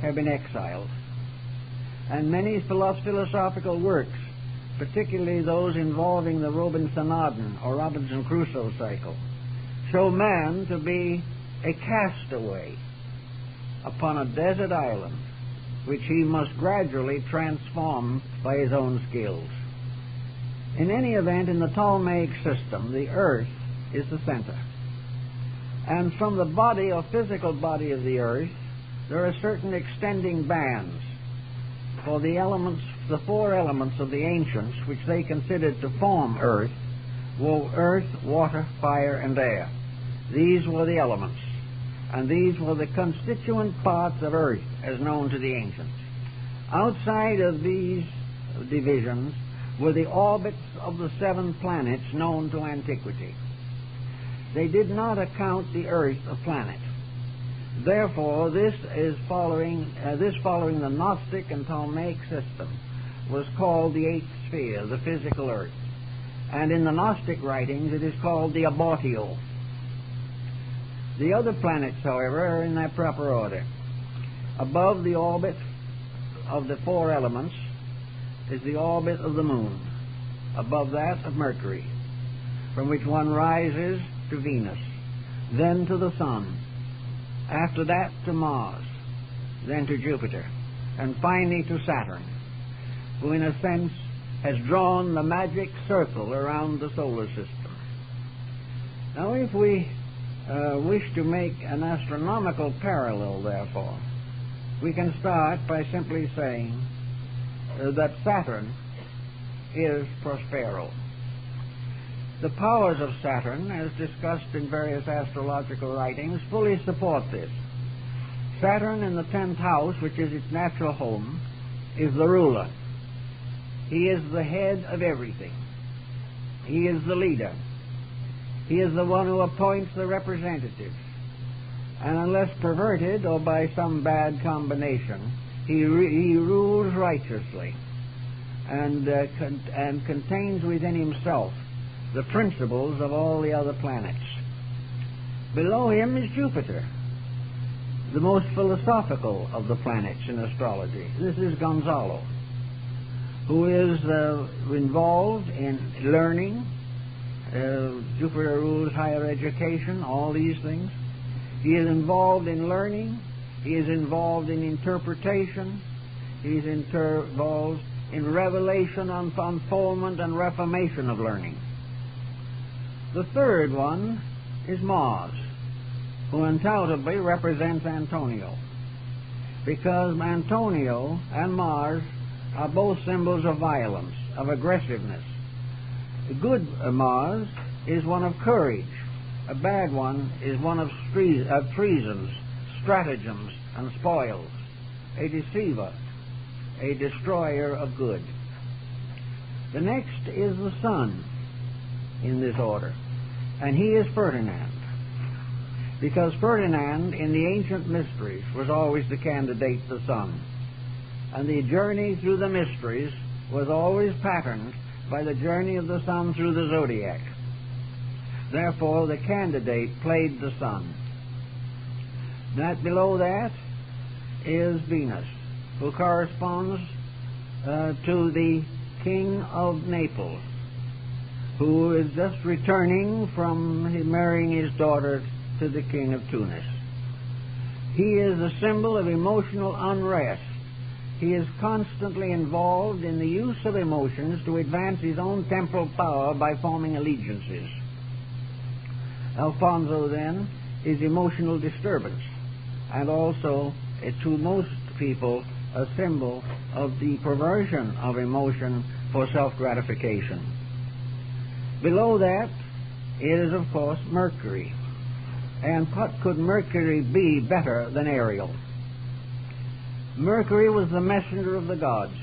S1: have been exiled. And many philosophical works, particularly those involving the Robinson Crusoe cycle, show man to be a castaway upon a desert island, which he must gradually transform by his own skills. In any event, in the Ptolemaic system, the earth is the center. And from the body or physical body of the earth, there are certain extending bands for the elements, the four elements of the ancients, which they considered to form earth, were earth, water, fire, and air. These were the elements, and these were the constituent parts of earth as known to the ancients. Outside of these divisions were the orbits of the 7 planets known to antiquity. They did not account the earth a planet. Therefore, this following the Gnostic and Ptolemaic system was called the 8th sphere, the physical earth. And in the Gnostic writings it is called the abortio. The other planets, however, are in their proper order. Above the orbit of the 4 elements is the orbit of the moon. Above that of Mercury, from which one rises to Venus, then to the sun, after that to Mars, then to Jupiter, and finally to Saturn, who in a sense has drawn the magic circle around the solar system. Now, if we wish to make an astronomical parallel, therefore, we can start by simply saying that Saturn is Prospero. The powers of Saturn, as discussed in various astrological writings, fully support this. Saturn in the 10th house, which is its natural home, is the ruler. He is the head of everything. He is the leader. He is the one who appoints the representatives. And unless perverted or by some bad combination, he rules righteously and contains within himself the principles of all the other planets. Below him is Jupiter, the most philosophical of the planets in astrology. This is Gonzalo, who is involved in learning. Jupiter rules higher education, all these things. He is involved in learning. He is involved in interpretation. He is involved in revelation, unfoldment, and reformation of learning. The third one is Mars, who undoubtedly represents Antonio, because Antonio and Mars are both symbols of violence, of aggressiveness. A good Mars is one of courage. A bad one is one of treasons, stratagems, and spoils. A deceiver, a destroyer of good. The next is the Sun in this order, and he is Ferdinand, because Ferdinand in the ancient mysteries was always the candidate, the Sun, and the journey through the mysteries was always patterned by the journey of the Sun through the zodiac. Therefore, the candidate played the Sun. That below that is Venus, who corresponds to the King of Naples, who is just returning from marrying his daughter to the King of Tunis. He is a symbol of emotional unrest. He is constantly involved in the use of emotions to advance his own temporal power by forming allegiances. Alfonso, then, is emotional disturbance, and also, to most people, a symbol of the perversion of emotion for self-gratification. Below that, it is, of course, Mercury. And what could Mercury be better than Ariel? Mercury was the messenger of the gods.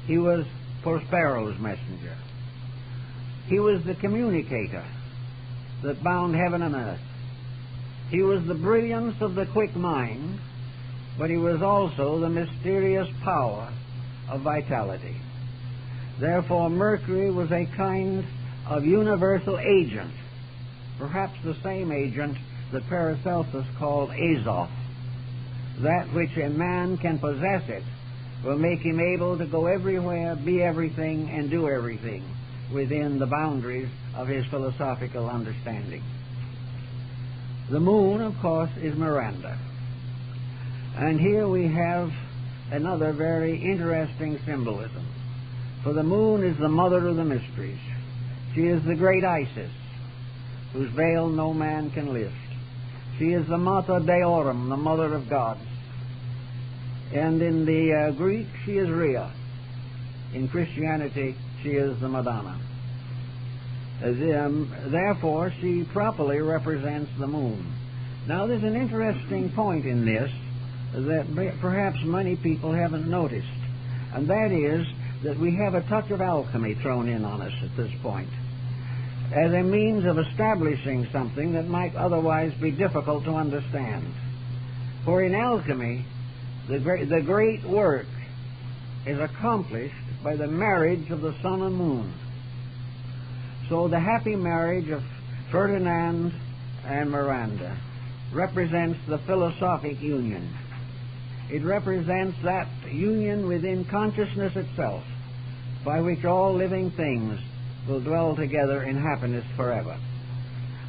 S1: He was Prospero's messenger. He was the communicator that bound heaven and earth. He was the brilliance of the quick mind, but he was also the mysterious power of vitality. Therefore, Mercury was a kind of universal agent, perhaps the same agent that Paracelsus called Azov. That which a man can possess it will make him able to go everywhere, be everything, and do everything within the boundaries of his philosophical understanding. The moon, of course, is Miranda. And here we have another very interesting symbolism. For the moon is the mother of the mysteries. She is the great Isis, whose veil no man can lift. She is the Mater Deorum, the mother of gods. And in the Greek, she is Rhea. In Christianity, she is the Madonna. Therefore, she properly represents the moon. Now, there's an interesting point in this that perhaps many people haven't noticed, and that is that we have a touch of alchemy thrown in on us at this point, as a means of establishing something that might otherwise be difficult to understand. For in alchemy, the great work is accomplished by the marriage of the sun and moon. So the happy marriage of Ferdinand and Miranda represents the philosophic union. It represents that union within consciousness itself, by which all living things will dwell together in happiness forever.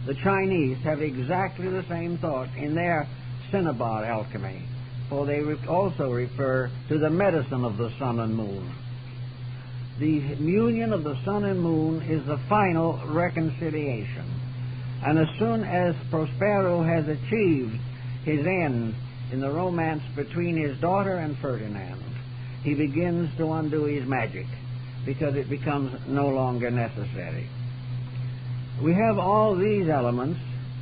S1: The Chinese have exactly the same thought in their cinnabar alchemy, for they also refer to the medicine of the sun and moon. The union of the sun and moon is the final reconciliation. And as soon as Prospero has achieved his end in the romance between his daughter and Ferdinand, he begins to undo his magic, because it becomes no longer necessary. We have all these elements,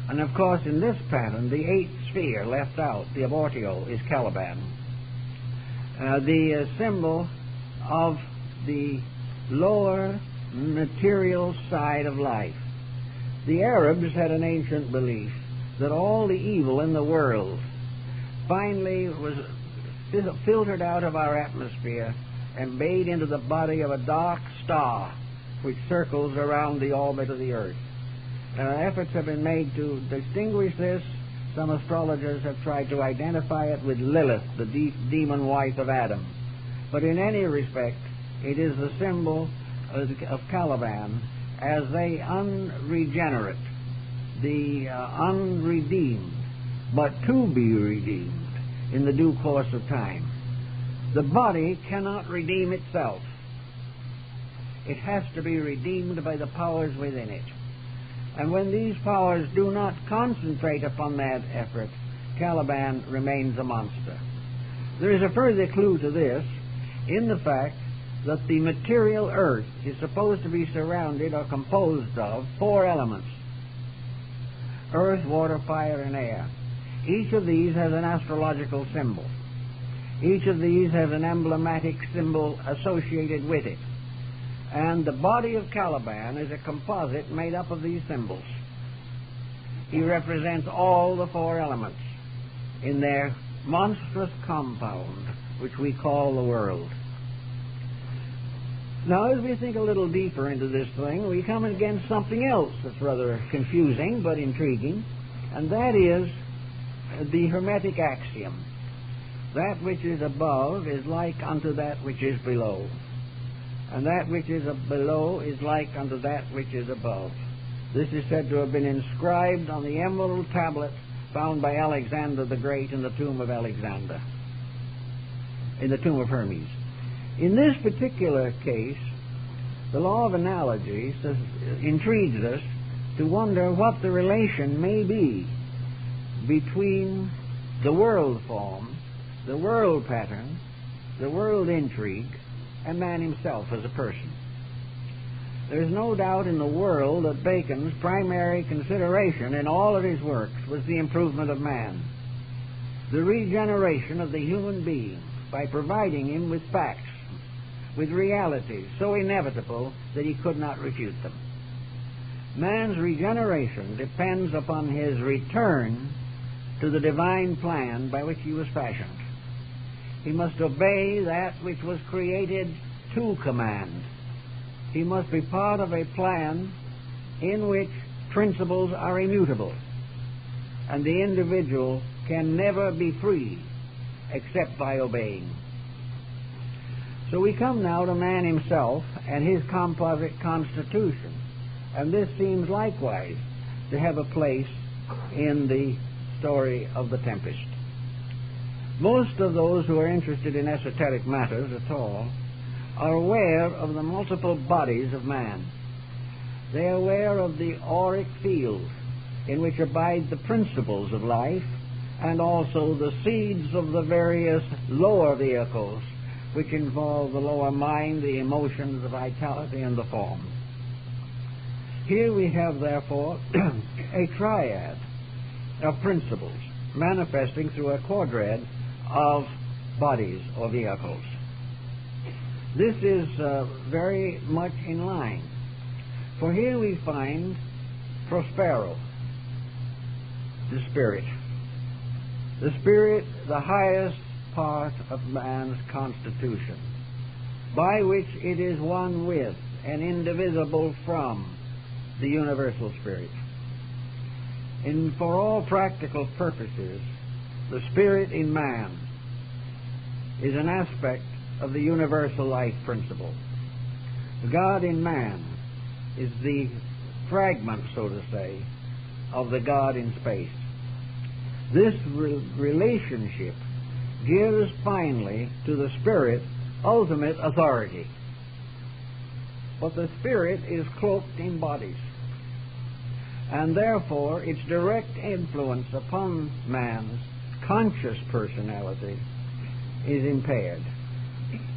S1: and of course in this pattern the eighth sphere left out, the abortio, is Caliban, the symbol of the lower material side of life. The Arabs had an ancient belief that all the evil in the world finally was filtered out of our atmosphere and made into the body of a dark star which circles around the orbit of the earth. Efforts have been made to distinguish this. Some astrologers have tried to identify it with Lilith, the demon wife of Adam. But in any respect, it is the symbol of Caliban as the unregenerate, the unredeemed, but to be redeemed in the due course of time. The body cannot redeem itself. It has to be redeemed by the powers within it. And when these powers do not concentrate upon that effort, Caliban remains a monster. There is a further clue to this in the fact that the material earth is supposed to be surrounded or composed of four elements: earth, water, fire, and air. Each of these has an astrological symbol. Each of these has an emblematic symbol associated with it. And the body of Caliban is a composite made up of these symbols. He represents all the four elements in their monstrous compound, which we call the world. Now, as we think a little deeper into this thing, we come against something else that's rather confusing but intriguing, and that is the Hermetic axiom. That which is above is like unto that which is below, and that which is below is like unto that which is above. This is said to have been inscribed on the emerald tablet found by Alexander the Great in the tomb of Alexander, in the tomb of Hermes. In this particular case, the law of analogy intrigues us to wonder what the relation may be between the world form, the world pattern, the world intrigue, and man himself as a person. There's no doubt in the world that Bacon's primary consideration in all of his works was the improvement of man, the regeneration of the human being by providing him with facts, with realities so inevitable that he could not refute them. Man's regeneration depends upon his return to the divine plan by which he was fashioned. He must obey that which was created to command. He must be part of a plan in which principles are immutable, and the individual can never be free except by obeying. So we come now to man himself and his composite constitution, and this seems likewise to have a place in the story of the Tempest. Most of those who are interested in esoteric matters at all are aware of the multiple bodies of man. They are aware of the auric field in which abide the principles of life, and also the seeds of the various lower vehicles which involve the lower mind, the emotions, the vitality, and the form. Here we have, therefore, a triad of principles manifesting through a quadrad of bodies or vehicles. This is very much in line, for here we find Prospero, the spirit, the highest part of man's constitution, by which it is one with and indivisible from the universal spirit. And for all practical purposes, the spirit in man is an aspect of the universal life principle. God in man is the fragment, so to say, of the God in space. This relationship gives finally to the spirit ultimate authority. But the spirit is cloaked in bodies, and therefore its direct influence upon man's conscious personality is impaired.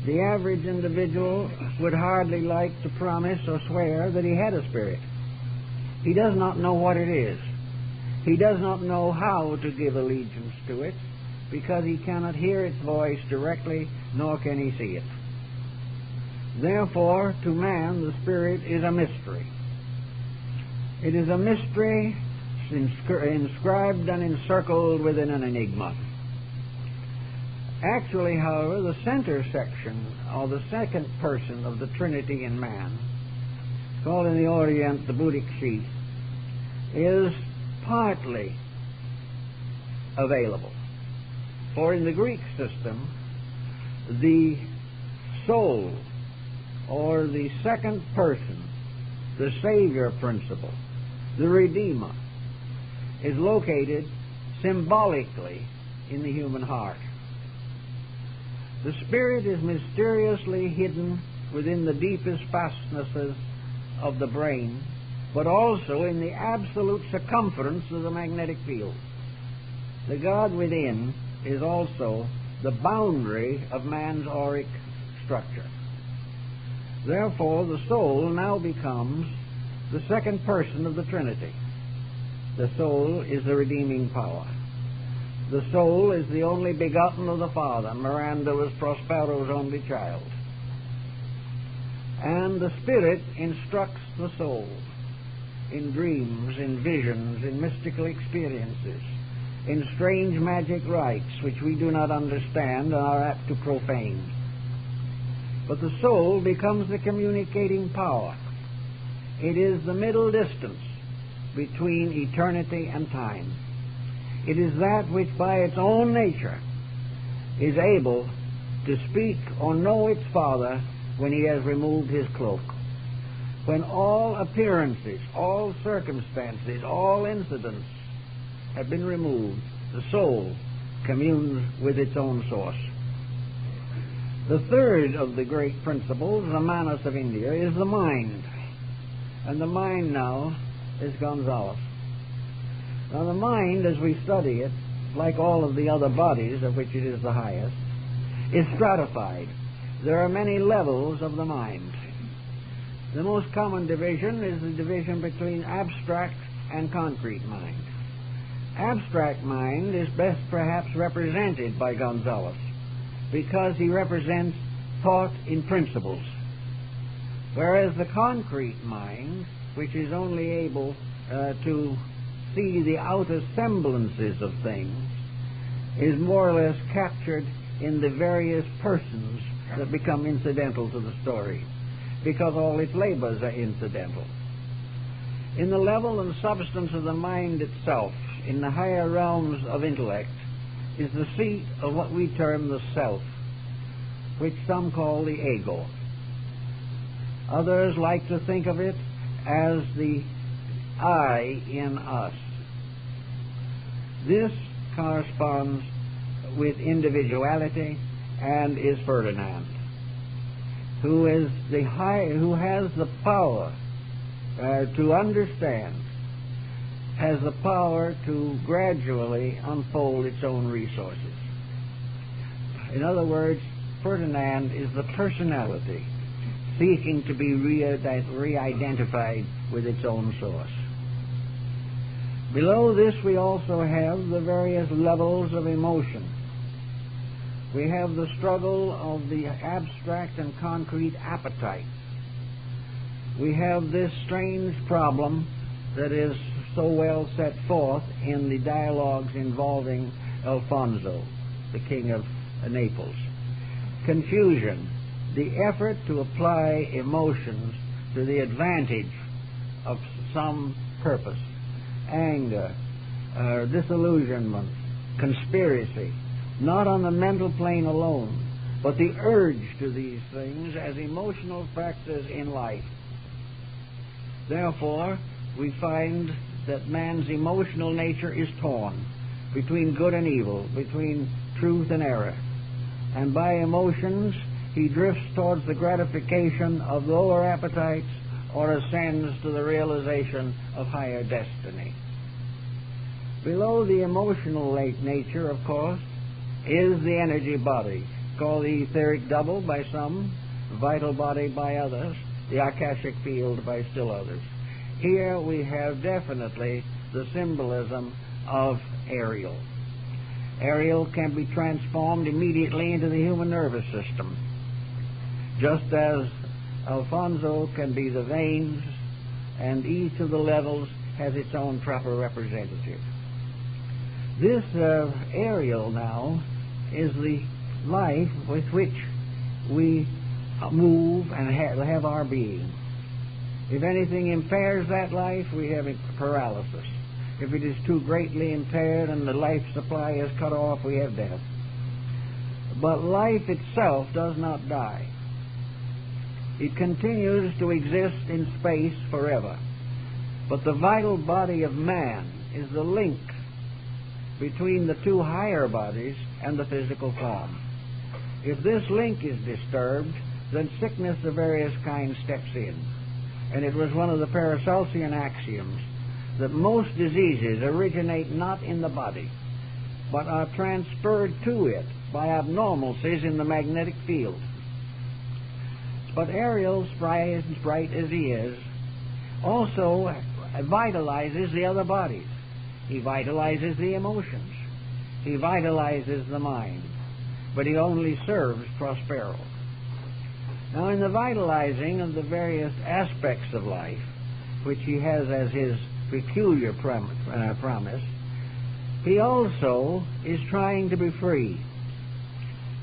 S1: The average individual would hardly like to promise or swear that he had a spirit. He does not know what it is. He does not know how to give allegiance to it, because he cannot hear its voice directly, nor can he see it. Therefore, to man, the spirit is a mystery. It is a mystery inscribed and encircled within an enigma. Actually, however, the center section, or the second person of the Trinity in man, called in the Orient the Buddhic sheath, is partly available. For in the Greek system, the soul, or the second person, the Savior principle, the Redeemer, is located symbolically in the human heart. The spirit is mysteriously hidden within the deepest fastnesses of the brain, but also in the absolute circumference of the magnetic field. The God within is also the boundary of man's auric structure. Therefore, the soul now becomes the second person of the Trinity. The soul is the redeeming power. The soul is the only begotten of the Father. Miranda was Prospero's only child. And the Spirit instructs the soul in dreams, in visions, in mystical experiences, in strange magic rites which we do not understand and are apt to profane. But the soul becomes the communicating power. It is the middle distance between eternity and time. It is that which by its own nature is able to speak or know its Father when he has removed his cloak. When all appearances, all circumstances, all incidents have been removed, the soul communes with its own source. The third of the great principles, the Manas of India, is the mind. And the mind now is Gonzalez. Now the mind, as we study it, like all of the other bodies of which it is the highest, is stratified. There are many levels of the mind. The most common division is the division between abstract and concrete mind. Abstract mind is best perhaps represented by Gonzalez, because he represents thought in principles, whereas the concrete mind, which is only able to see the outer semblances of things, is more or less captured in the various persons that become incidental to the story, because all its labors are incidental. In the level and substance of the mind itself, in the higher realms of intellect, is the seat of what we term the self, which some call the ego. Others like to think of it as the I in us. This corresponds with individuality and is Ferdinand. who has the power to understand, has the power to gradually unfold its own resources. In other words, Ferdinand is the personality seeking to be re-identified with its own source. Below this we also have the various levels of emotion. We have the struggle of the abstract and concrete appetite. We have this strange problem that is so well set forth in the dialogues involving Alfonso, the king of Naples. Confusion, the effort to apply emotions to the advantage of some purpose. Anger, disillusionment, conspiracy, not on the mental plane alone, but the urge to these things as emotional factors in life. Therefore, we find that man's emotional nature is torn between good and evil, between truth and error. And by emotions, he drifts towards the gratification of lower appetites or ascends to the realization of higher destiny. Below the emotional nature, of course, is the energy body, called the etheric double by some, vital body by others, the akashic field by still others. Here we have definitely the symbolism of Ariel. Ariel can be transformed immediately into the human nervous system, just as Alfonso can be the veins, and each of the levels has its own proper representative. This Ariel now is the life with which we move and have our being. If anything impairs that life, we have paralysis. If it is too greatly impaired and the life supply is cut off, we have death. But life itself does not die. It continues to exist in space forever. But the vital body of man is the link between the two higher bodies and the physical form. If this link is disturbed, then sickness of various kinds steps in. And it was one of the Paracelsian axioms that most diseases originate not in the body, but are transferred to it by abnormalities in the magnetic field. But Ariel, bright as he is, also vitalizes the other bodies. He vitalizes the emotions. He vitalizes the mind. But he only serves Prospero. Now, in the vitalizing of the various aspects of life, which he has as his peculiar promise, he also is trying to be free.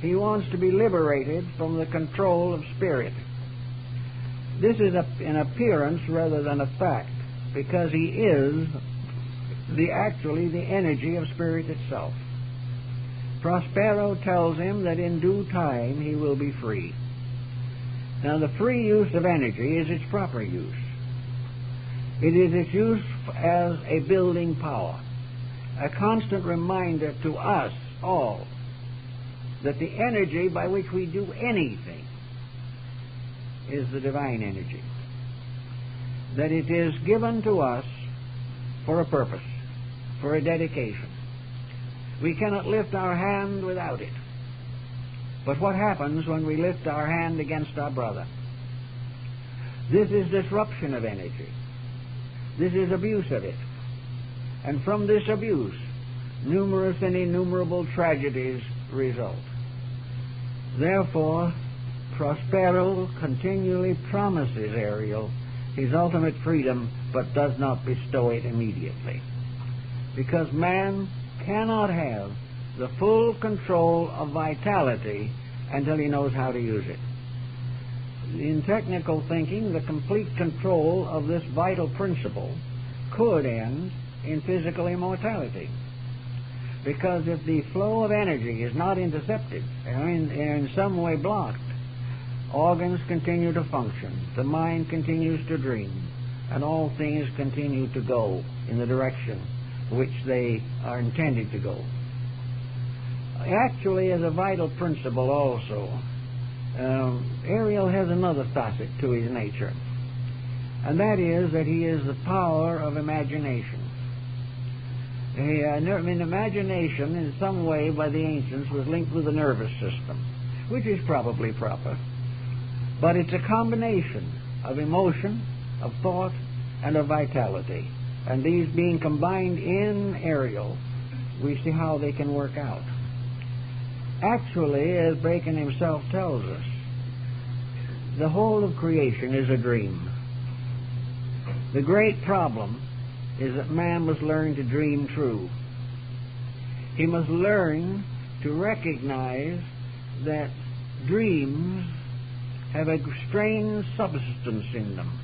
S1: He wants to be liberated from the control of spirit. This is an appearance rather than a fact, because he is actually the energy of spirit itself. Prospero tells him that in due time he will be free. Now, the free use of energy is its proper use. It is its use as a building power, a constant reminder to us all that the energy by which we do anything is the divine energy, that it is given to us for a purpose, for a dedication. We cannot lift our hand without it. But what happens when we lift our hand against our brother? This is disruption of energy. This is abuse of it. And from this abuse, numerous and innumerable tragedies result. Therefore, Prospero continually promises Ariel his ultimate freedom, but does not bestow it immediately. Because man cannot have the full control of vitality until he knows how to use it. In technical thinking, the complete control of this vital principle could end in physical immortality. Because if the flow of energy is not intercepted, or in some way blocked, organs continue to function, the mind continues to dream, and all things continue to go in the direction which they are intended to go. Actually, as a vital principle also, Ariel has another facet to his nature, and that is that he is the power of imagination. Imagination in some way by the ancients was linked with the nervous system, which is probably proper, but it's a combination of emotion, of thought, and of vitality, and these being combined in Ariel, we see how they can work out. Actually, as Bacon himself tells us, the whole of creation is a dream. The great problem is that man must learn to dream true. He must learn to recognize that dreams have a strange substance in them,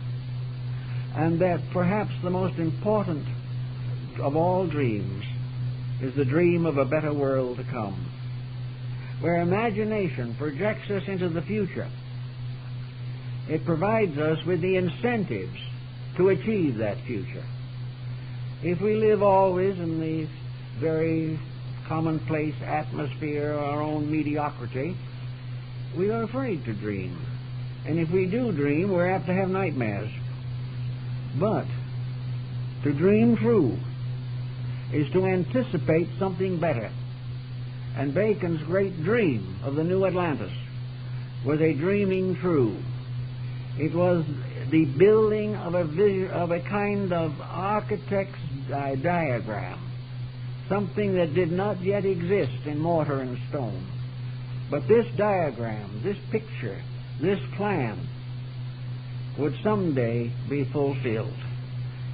S1: and that perhaps the most important of all dreams is the dream of a better world to come, where imagination projects us into the future. It provides us with the incentives to achieve that future. If we live always in the very commonplace atmosphere of our own mediocrity, we are afraid to dream. And if we do dream, we're apt to have nightmares. But to dream true is to anticipate something better. And Bacon's great dream of the new Atlantis was a dreaming true. It was the building of a kind of architect's diagram, something that did not yet exist in mortar and stone. But this diagram, this picture, this plan would someday be fulfilled.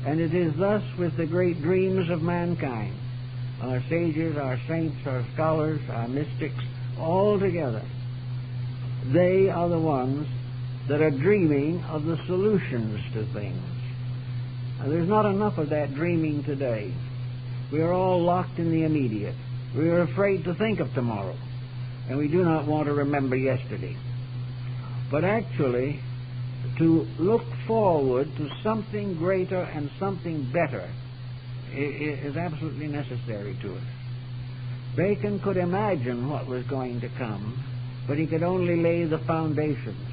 S1: And it is thus with the great dreams of mankind, our sages, our saints, our scholars, our mystics, all together. They are the ones that are dreaming of the solutions to things. And there's not enough of that dreaming today. We are all locked in the immediate. We are afraid to think of tomorrow, and we do not want to remember yesterday. But actually, to look forward to something greater and something better is absolutely necessary to us. Bacon could imagine what was going to come, but he could only lay the foundations.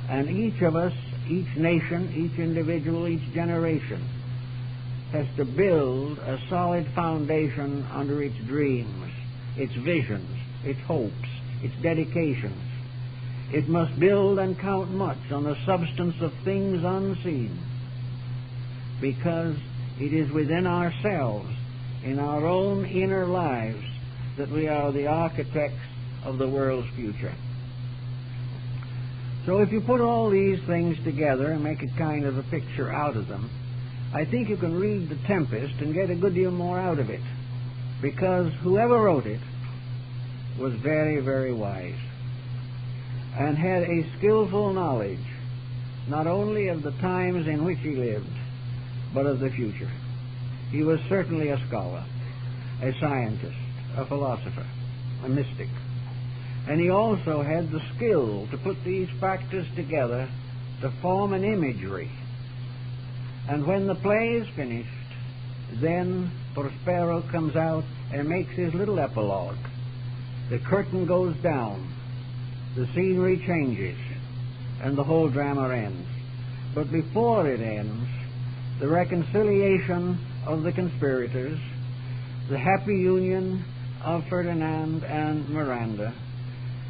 S1: And each of us, each nation, each individual, each generation has to build a solid foundation under its dreams, its visions, its hopes, its dedications. It must build and count much on the substance of things unseen, because it is within ourselves, in our own inner lives, that we are the architects of the world's future. So if you put all these things together and make a kind of a picture out of them, I think you can read The Tempest and get a good deal more out of it, because whoever wrote it was very, very wise and had a skillful knowledge not only of the times in which he lived, but of the future. He was certainly a scholar, a scientist, a philosopher, a mystic. And he also had the skill to put these factors together to form an imagery. And when the play is finished, then Prospero comes out and makes his little epilogue. The curtain goes down, the scenery changes, and the whole drama ends. But before it ends, the reconciliation of the conspirators, the happy union of Ferdinand and Miranda,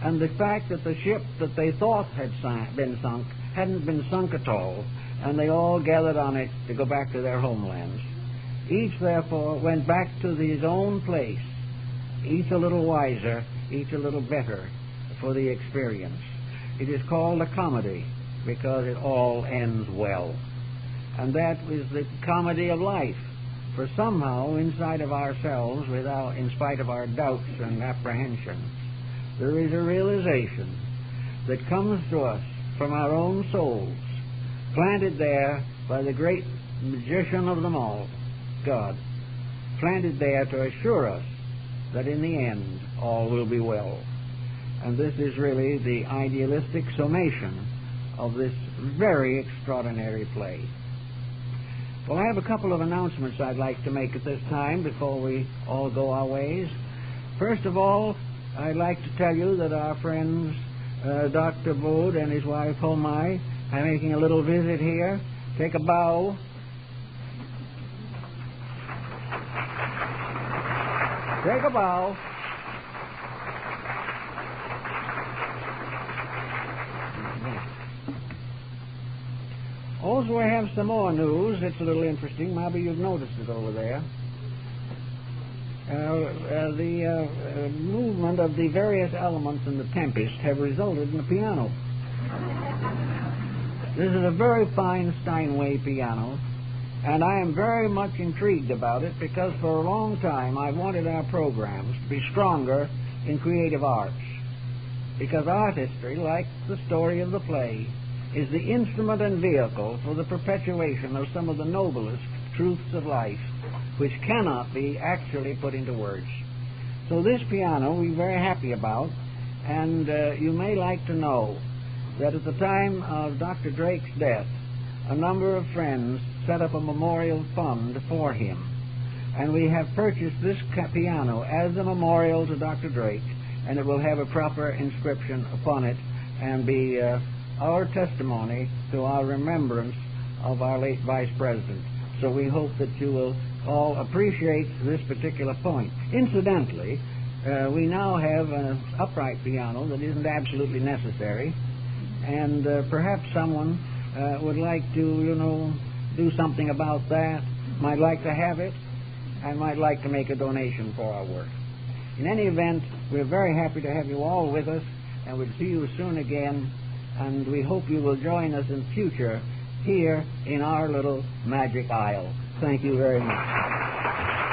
S1: and the fact that the ship that they thought had been sunk hadn't been sunk at all, and they all gathered on it to go back to their homelands. Each, therefore, went back to his own place, each a little wiser, each a little better for the experience. It is called a comedy because it all ends well. And that is the comedy of life. For somehow, inside of ourselves, in spite of our doubts and apprehensions, there is a realization that comes to us from our own souls, planted there by the great magician of them all, God, planted there to assure us that in the end all will be well. And this is really the idealistic summation of this very extraordinary play. Well, I have a couple of announcements I'd like to make at this time before we all go our ways. First of all, I'd like to tell you that our friends Dr. Bode and his wife Homai are making a little visit here. Take a bow. Take a bow. Also, I have some more news. It's a little interesting. Maybe you've noticed it over there. The movement of the various elements in the tempest have resulted in a piano. This is a very fine Steinway piano, and I am very much intrigued about it because for a long time I've wanted our programs to be stronger in creative arts. Because art history, like the story of the play, is the instrument and vehicle for the perpetuation of some of the noblest truths of life, which cannot be actually put into words. So this piano we're very happy about, and you may like to know that at the time of Dr. Drake's death, a number of friends set up a memorial fund for him, and we have purchased this piano as a memorial to Dr. Drake, and it will have a proper inscription upon it and be our testimony to our remembrance of our late Vice President. So we hope that you will all appreciate this particular point. Incidentally, we now have an upright piano that isn't absolutely necessary, and perhaps someone would like to, do something about that, might like to have it, and might like to make a donation for our work. In any event, we're very happy to have you all with us, and we'll see you soon again, and we hope you will join us in future here in our little magic isle. Thank you very much.